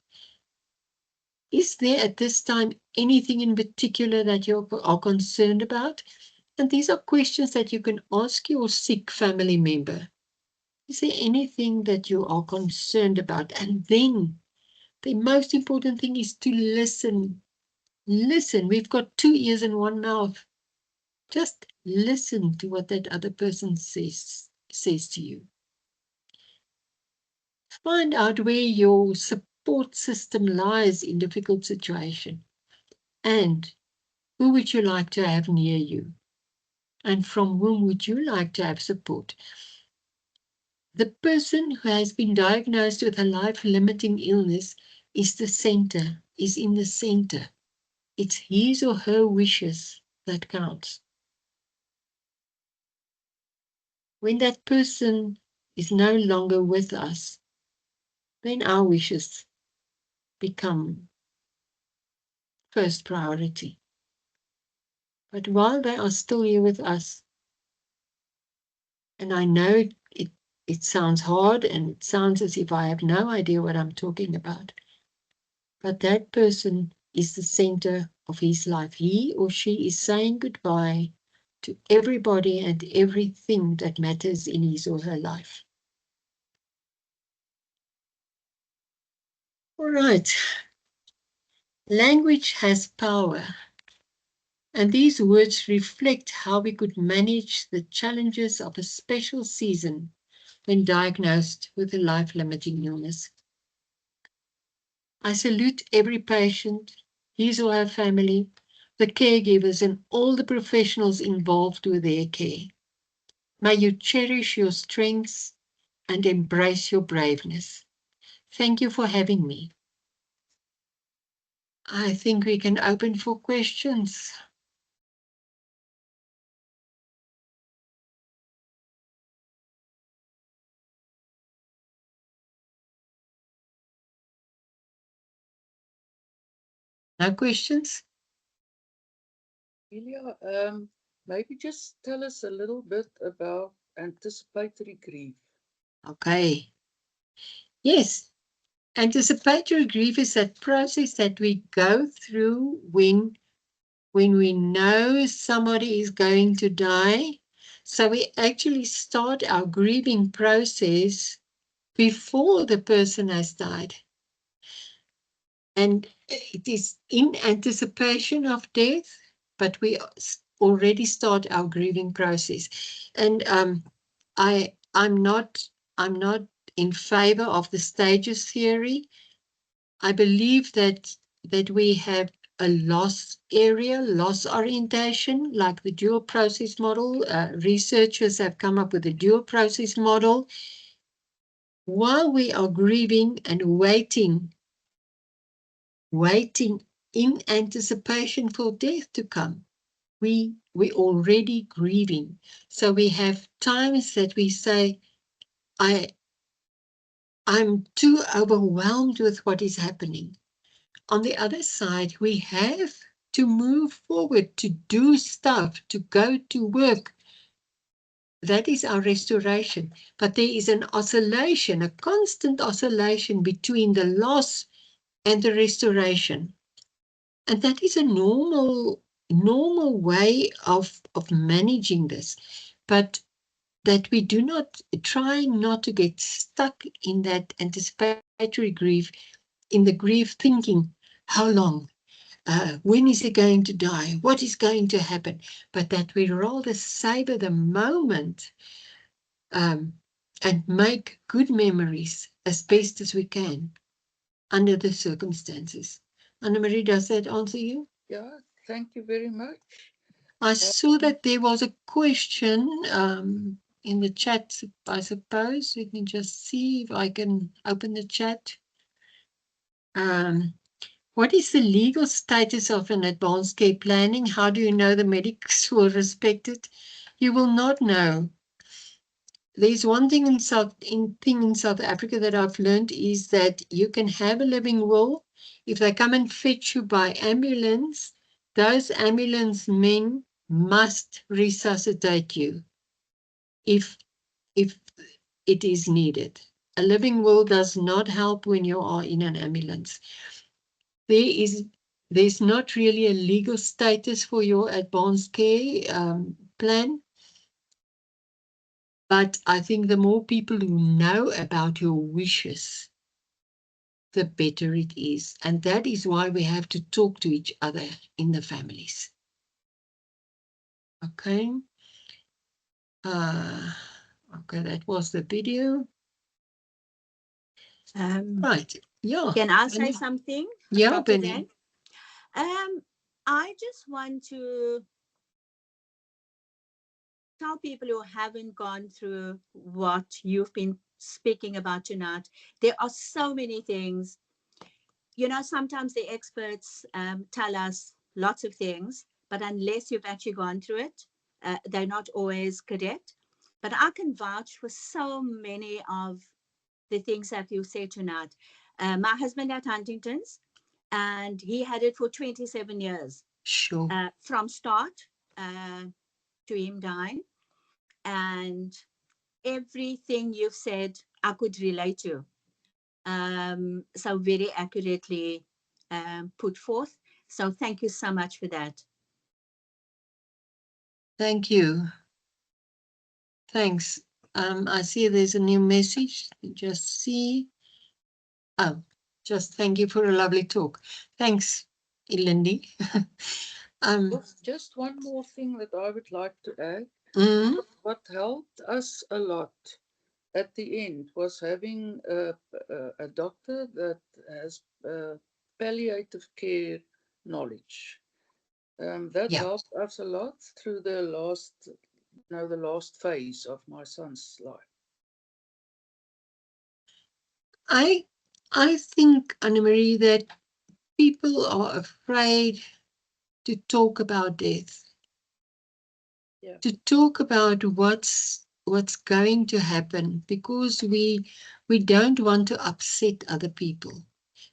Is there at this time anything in particular that you are concerned about? And these are questions that you can ask your sick family member. Is there anything that you are concerned about? And then the most important thing is to listen. Listen. We've got 2 ears and 1 mouth. Just listen to what that other person says to you. Find out where your support system lies in difficult situation. And who would you like to have near you? And from whom would you like to have support? The person who has been diagnosed with a life-limiting illness is in the center. It's his or her wishes that counts. When that person is no longer with us, then our wishes become first priority. But while they are still here with us, and I know it sounds hard and it sounds as if I have no idea what I'm talking about, but that person is the center of his life. He or she is saying goodbye to everybody and everything that matters in his or her life. All right. Language has power. And these words reflect how we could manage the challenges of a special season when diagnosed with a life-limiting illness. I salute every patient, his or her family, the caregivers, and all the professionals involved with their care. May you cherish your strengths and embrace your braveness. Thank you for having me. I think we can open for questions. No questions? Nelia, maybe just tell us a little bit about anticipatory grief. Okay. Yes. Anticipatory grief is that process that we go through when we know somebody is going to die. So we actually start our grieving process before the person has died. And it is in anticipation of death, but we already start our grieving process. And I'm not in favor of the stages theory. I believe that we have a loss area, loss orientation, like the dual process model. Researchers have come up with a dual process model. While we are grieving and waiting in anticipation for death to come, we already grieving. So we have times that we say, I'm too overwhelmed with what is happening. On the other side, we have to move forward, to do stuff, to go to work. That is our restoration. But there is an oscillation, a constant oscillation between the loss and the restoration. And that is a normal way of managing this. But that we do not try not to get stuck in that anticipatory grief, in the grief thinking, how long? When is he going to die? What is going to happen? But that we rather savor the moment and make good memories as best as we can under the circumstances. Anna-Marie, does that answer you? Yeah, thank you very much. I saw that there was a question in the chat, I suppose. Let me just see if I can open the chat. What is the legal status of an advanced care planning? How do you know the medics will respect it? You will not know. There's one thing in South Africa that I've learned is that you can have a living will. If they come and fetch you by ambulance, those ambulance men must resuscitate you if it is needed. A living will does not help when you are in an ambulance. There's not really a legal status for your advanced care plan. But I think the more people who know about your wishes, the better it is. And that is why we have to talk to each other in the families. Okay. Okay, that was the video. Right. Yeah. Can I say something? Yeah, Benny. I just want to tell people who haven't gone through what you've been speaking about tonight. There are so many things. Sometimes the experts tell us lots of things, but unless you've actually gone through it, they're not always correct. But I can vouch for so many of the things that you said tonight. My husband had Huntington's, and he had it for 27 years. Sure. From start to him dying. And everything you've said, I could relate to. So very accurately put forth. So thank you so much for that. Thank you. Thanks. I see there's a new message. Just see. Oh, just thank you for a lovely talk. Thanks, Ilindi. Just one more thing that I would like to add. Mm-hmm. What helped us a lot at the end was having a doctor that has palliative care knowledge. That helped us a lot through the last phase of my son's life. I think, Anna-Marie, that people are afraid to talk about death, to talk about what's going to happen, because we don't want to upset other people.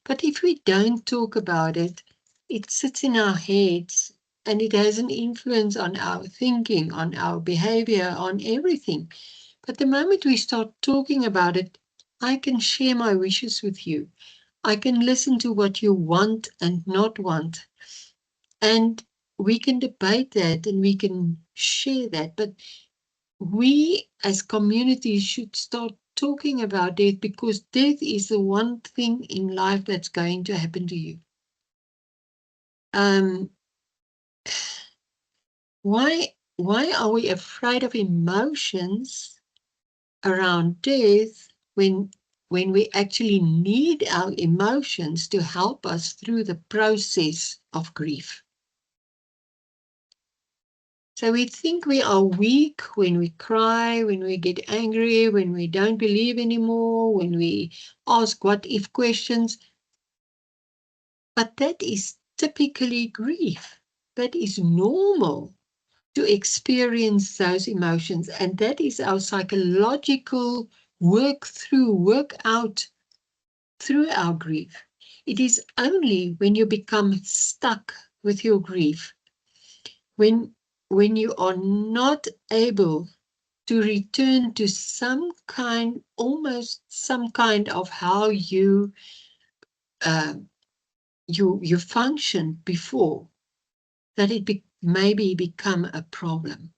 But if we don't talk about it, it sits in our heads and it has an influence on our thinking, on our behavior, on everything. But the moment we start talking about it, I can share my wishes with you. I can listen to what you want and not want. And we can debate that and we can share that. But we as communities should start talking about death, because death is the one thing in life that's going to happen to you. Why are we afraid of emotions around death when we actually need our emotions to help us through the process of grief? So we think we are weak when we cry, when we get angry, when we don't believe anymore, when we ask what if questions. But that is typically grief. That is normal to experience those emotions. And that is our psychological work out through our grief. It is only when you become stuck with your grief, when you are not able to return to almost some kind of how you functioned before, that it maybe become a problem.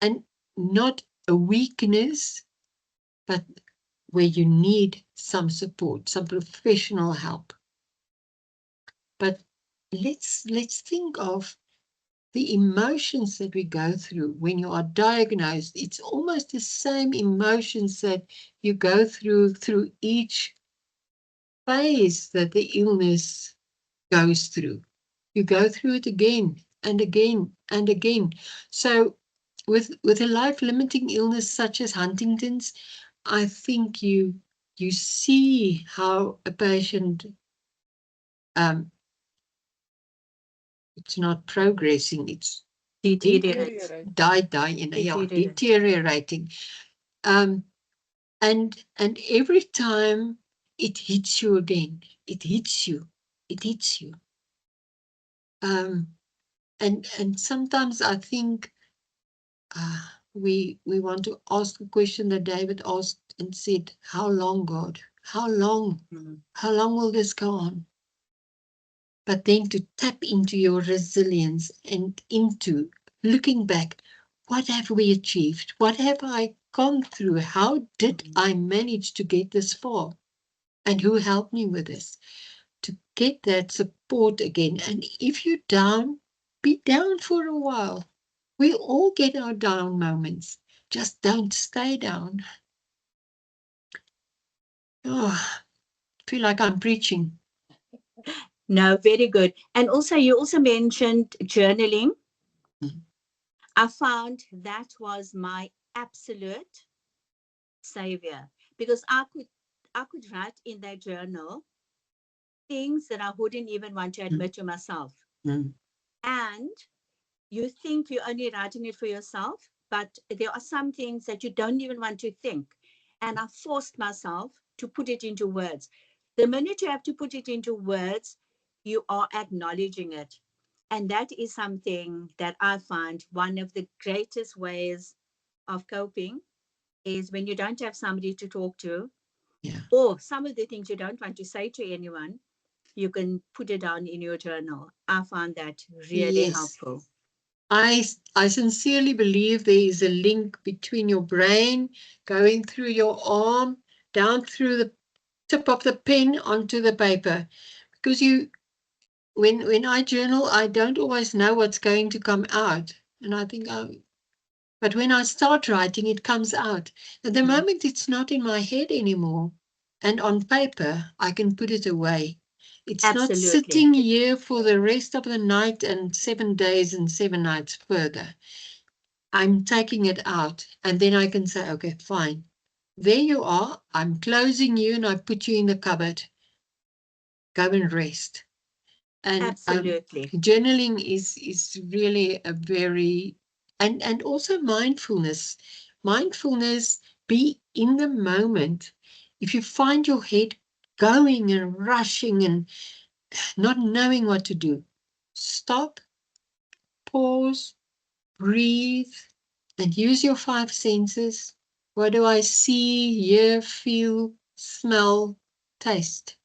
And not a weakness, but where you need some support, some professional help. But let's think of the emotions that we go through when you are diagnosed. It's almost the same emotions that you go through each phase that the illness goes through. You go through it again and again and again. So with a life-limiting illness such as Huntington's, I think you see how a patient it's not progressing, it's Deteriorating. deteriorating. And every time it hits you again, it hits you. And sometimes I think we want to ask a question that David asked and said, how long, God? How long? How long will this go on? But then to tap into your resilience and into looking back, what have we achieved? What have I gone through? How did I manage to get this far? And who helped me with this? To get that support again. And if you're down, be down for a while. We all get our down moments. Just don't stay down. Oh, I feel like I'm preaching. No, very good. And also, you also mentioned journaling. I found that was my absolute savior, because I could write in that journal things that I wouldn't even want to admit to myself. And you think you're only writing it for yourself, but there are some things that you don't even want to think. And I forced myself to put it into words. The minute you have to put it into words, you are acknowledging it. And that is something that I find one of the greatest ways of coping is when you don't have somebody to talk to, or some of the things you don't want to say to anyone, you can put it down in your journal. I found that really helpful. I sincerely believe there is a link between your brain going through your arm, down through the tip of the pen onto the paper. Because when I journal, I don't always know what's going to come out. And I think, but when I start writing, it comes out. At the moment, it's not in my head anymore. And on paper, I can put it away. It's not sitting here for the rest of the night and 7 days and 7 nights further. I'm taking it out, and then I can say, okay, fine. There you are. I'm closing you and I put you in the cupboard. go and rest. And Absolutely. journaling is really a very, and also mindfulness. Mindfulness, be in the moment. If you find your head going and rushing and not knowing what to do, stop, pause, breathe, and use your 5 senses. What do I see, hear, feel, smell, taste?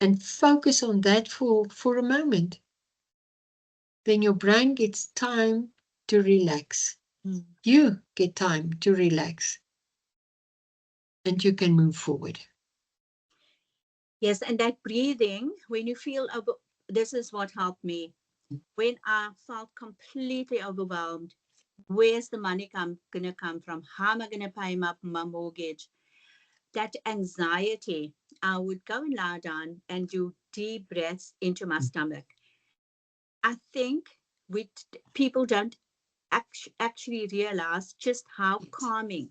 And focus on that for a moment. Then your brain gets time to relax. You get time to relax. And you can move forward. Yes, and that breathing, when you feel, this is what helped me. When I felt completely overwhelmed, where's the money going to come from? How am I going to pay my mortgage? That anxiety, I would go and lie down and do deep breaths into my stomach. I think people don't actually realize just how calming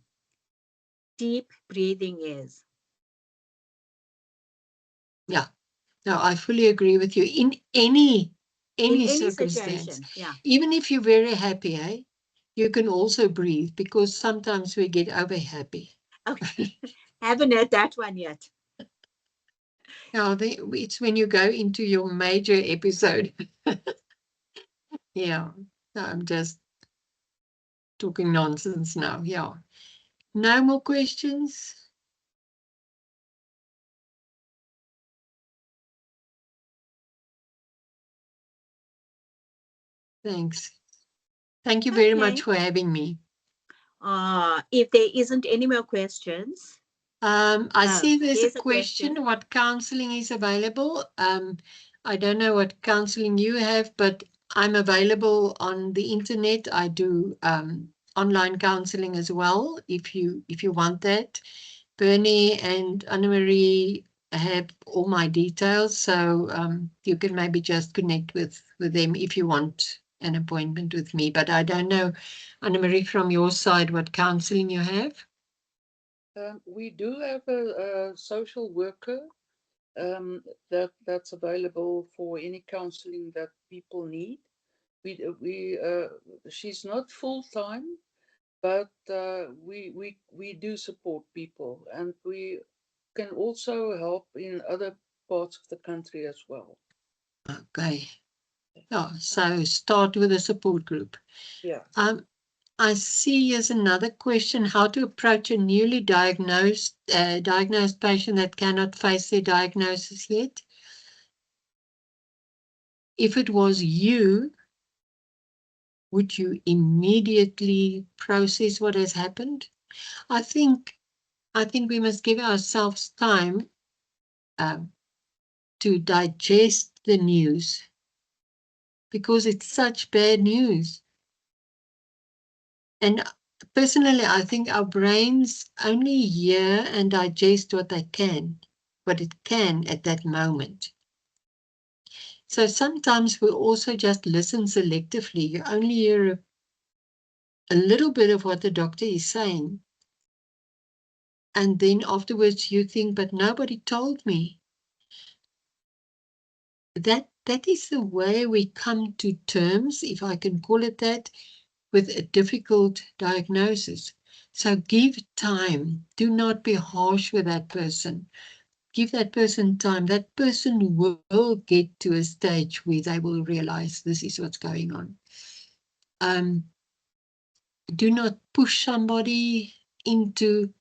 deep breathing is. Yeah, no, I fully agree with you. In any circumstance, situation, yeah. even if you're very happy, you can also breathe, because sometimes we get over happy. Okay. Haven't heard that one yet. Yeah, it's when you go into your major episode. Yeah, no, I'm just talking nonsense now. Yeah. No more questions? Thanks. Thank you very much for having me. If there isn't any more questions. I see there's a question. What counseling is available? I don't know what counseling you have, but I'm available on the internet. I do online counseling as well, if you want that. Bernie and Anne-Marie have all my details, so you can maybe just connect with them if you want an appointment with me. But I don't know, Anne-Marie, from your side, what counseling you have? We do have a social worker that's available for any counseling that people need. She's not full time, but we do support people, and we can also help in other parts of the country as well. Okay. Yeah, so start with a support group. Yeah. I see here's another question: how to approach a newly diagnosed patient that cannot face their diagnosis yet. If it was you, would you immediately process what has happened? I think we must give ourselves time to digest the news, because it's such bad news. And personally, I think our brains only hear and digest what it can at that moment. So sometimes we also just listen selectively. You only hear a little bit of what the doctor is saying. And then afterwards you think, but nobody told me. That is the way we come to terms, if I can call it that, with a difficult diagnosis. So give time. Do not be harsh with that person. Give that person time. That person will get to a stage where they will realize this is what's going on. Do not push somebody into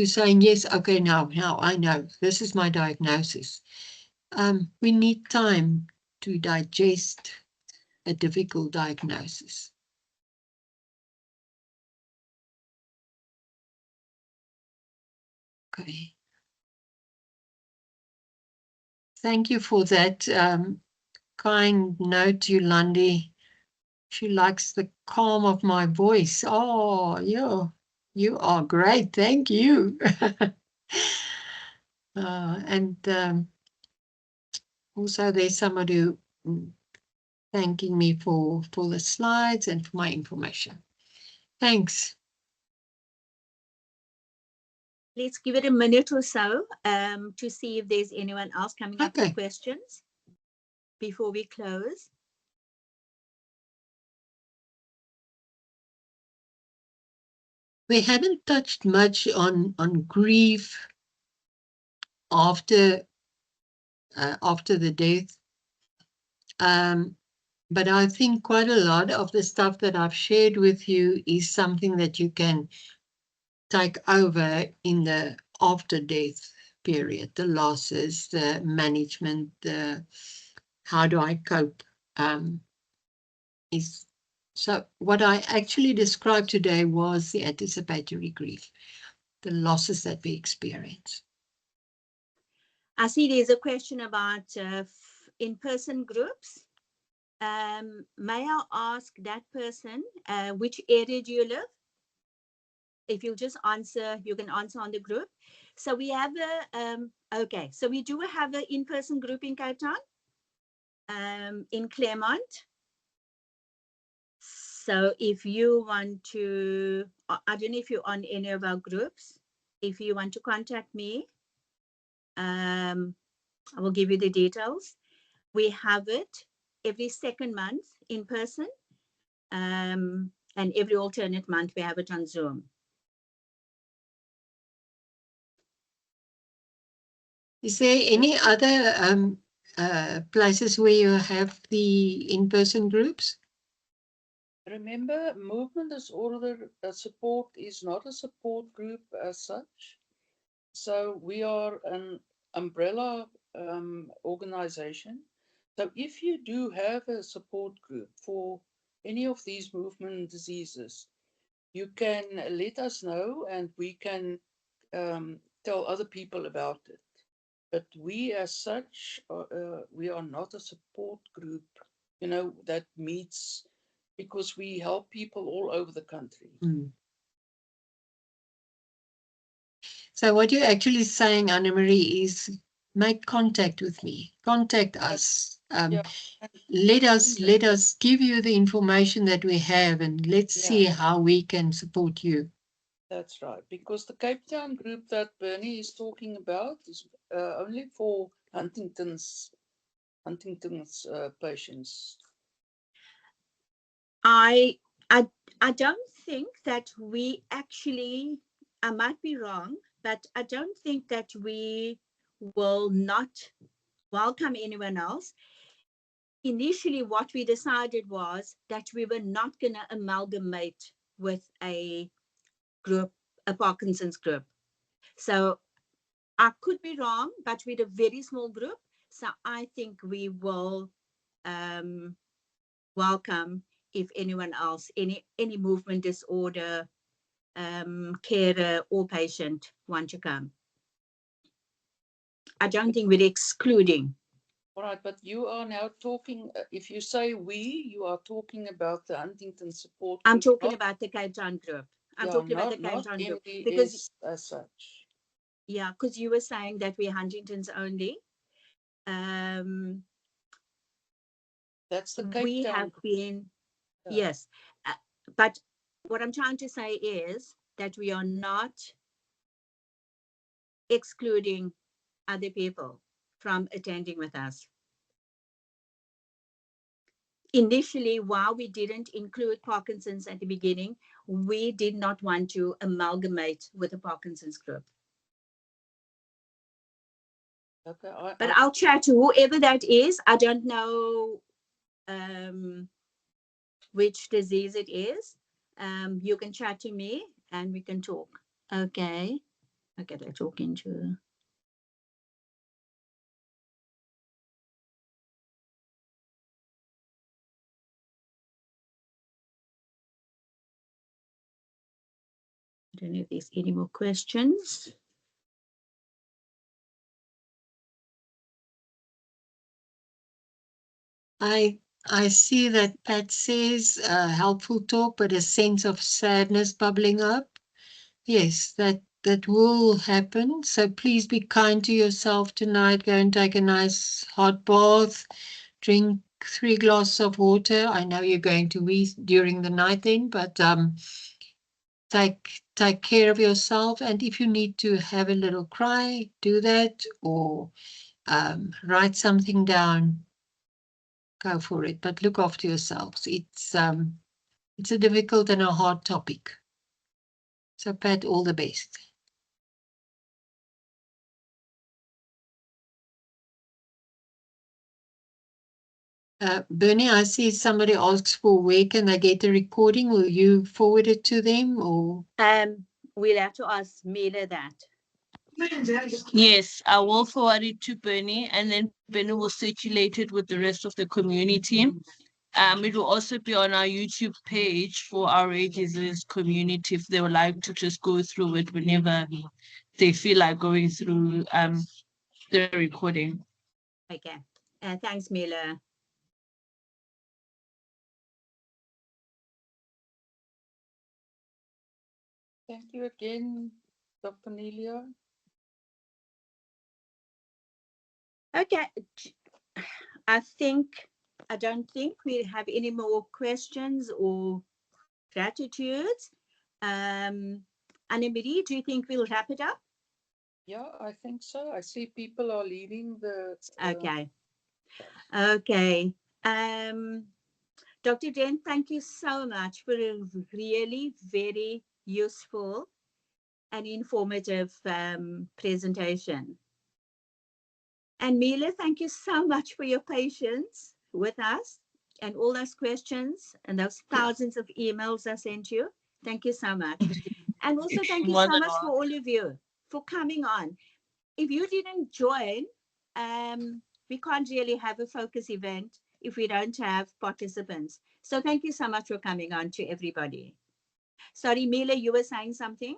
saying, yes, okay, now I know, this is my diagnosis. We need time to digest a difficult diagnosis. Okay. Thank you for that kind note, Yolandi. She likes the calm of my voice. Oh, yeah, you are great. Thank you. And also there's somebody who thanking me for the slides and for my information. Thanks. let's give it a minute or so to see if there's anyone else coming up with questions before we close. We haven't touched much on grief after the death. But I think quite a lot of the stuff that I've shared with you is something that you can take over in the after death period, the losses, the management, the how do I cope. So what I actually described today was the anticipatory grief, the losses that we experience. I see there's a question about in-person groups. May I ask that person, which area do you live? If you'll just answer, you can answer on the group. So we have okay, so we do have an in-person group in Cape Town, in Claremont. So if you want to, I don't know if you're on any of our groups. If you want to contact me, I will give you the details. We have it every second month in person, and every alternate month we have it on Zoom. Is there any other places where you have the in-person groups? Remember, movement disorder support is not a support group as such. So we are an umbrella organization. So if you do have a support group for any of these movement diseases, you can let us know and we can tell other people about it. But we as such, we are not a support group, that meets, because we help people all over the country. So what you're actually saying, Anne-Marie, is make contact with me. Contact us. Let us give you the information that we have, and let's see how we can support you. That's right, because the Cape Town group that Bernie is talking about is only for Huntington's patients. I don't think that we actually, I might be wrong, but I don't think that we will not welcome anyone else. Initially, what we decided was that we were not going to amalgamate with a group, a Parkinson's group. So I could be wrong, but we're a very small group. So I think we will welcome if anyone else, any movement disorder, carer or patient want to come. I don't think we're excluding. All right, but you are now talking, if you say we, you are talking about the Huntington support group. I'm talking about the Cape Town group. I'm talking about the Cape Town group. Because as such. Yeah, because you were saying that we're Huntington's only. That's the Cape we Town have group. been, yes. But what I'm trying to say is that we are not excluding other people from attending with us. Initially, while we didn't include Parkinson's at the beginning, we did not want to amalgamate with the Parkinson's group. Okay, but I'll chat to whoever that is. I don't know which disease it is. You can chat to me and we can talk. Okay. Okay, they're talking to. I don't know if there's any more questions. I see that Pat says helpful talk, but a sense of sadness bubbling up. Yes, that will happen. So please be kind to yourself tonight. Go and take a nice hot bath. Drink 3 glasses of water. I know you're going to wee during the night then, but take take care of yourself. And if you need to have a little cry, do that, or write something down, go for it. But look after yourselves. It's a difficult and a hard topic. So Pat, all the best. Bernie, I see somebody asks for where can they get a recording. Will you forward it to them, or? We'll have to ask Mila that. Yes, I will forward it to Bernie, and then Bernie will circulate it with the rest of the community. It will also be on our YouTube page for our rare disease community if they would like to just go through it whenever they feel like going through the recording. Okay. Thanks, Mila. Thank you again, Dr. Nelia. Okay. I don't think we have any more questions or gratitudes. Anne-Marie, do you think we'll wrap it up? Yeah, I think so. I see people are leaving the... Okay. Okay. Dr. Drenth, thank you so much for a really very useful and informative presentation. And Mila, thank you so much for your patience with us and all those questions and those thousands of emails I sent you. Thank you so much. And also thank you so much for all of you for coming on. If you didn't join, we can't really have a focus event if we don't have participants. So thank you so much for coming on to everybody. Sorry, Mila, you were saying something?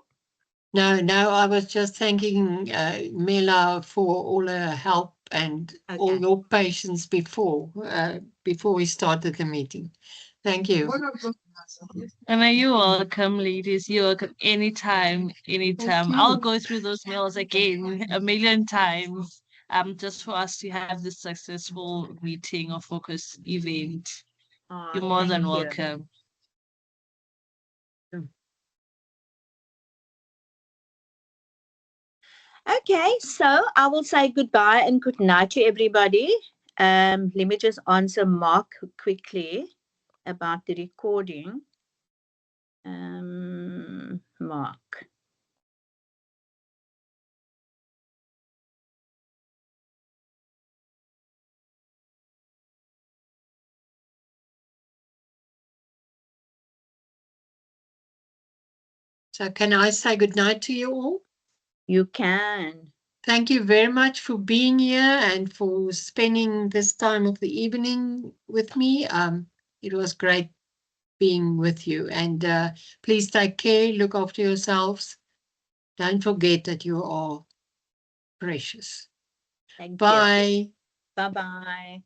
No, I was just thanking Mila for all her help and all your patience before we started the meeting. Thank you. And you're welcome, ladies. You're welcome anytime. I'll go through those mails again a million times. Just for us to have this successful meeting or focus event. You're more than welcome. Okay, so I will say goodbye and good night to everybody. Let me just answer Mark quickly about the recording. Mark. So can I say goodnight to you all? You can. Thank you very much for being here and for spending this time of the evening with me. It was great being with you. And please take care, look after yourselves. Don't forget that you are precious. Thank Bye. you. Bye-bye.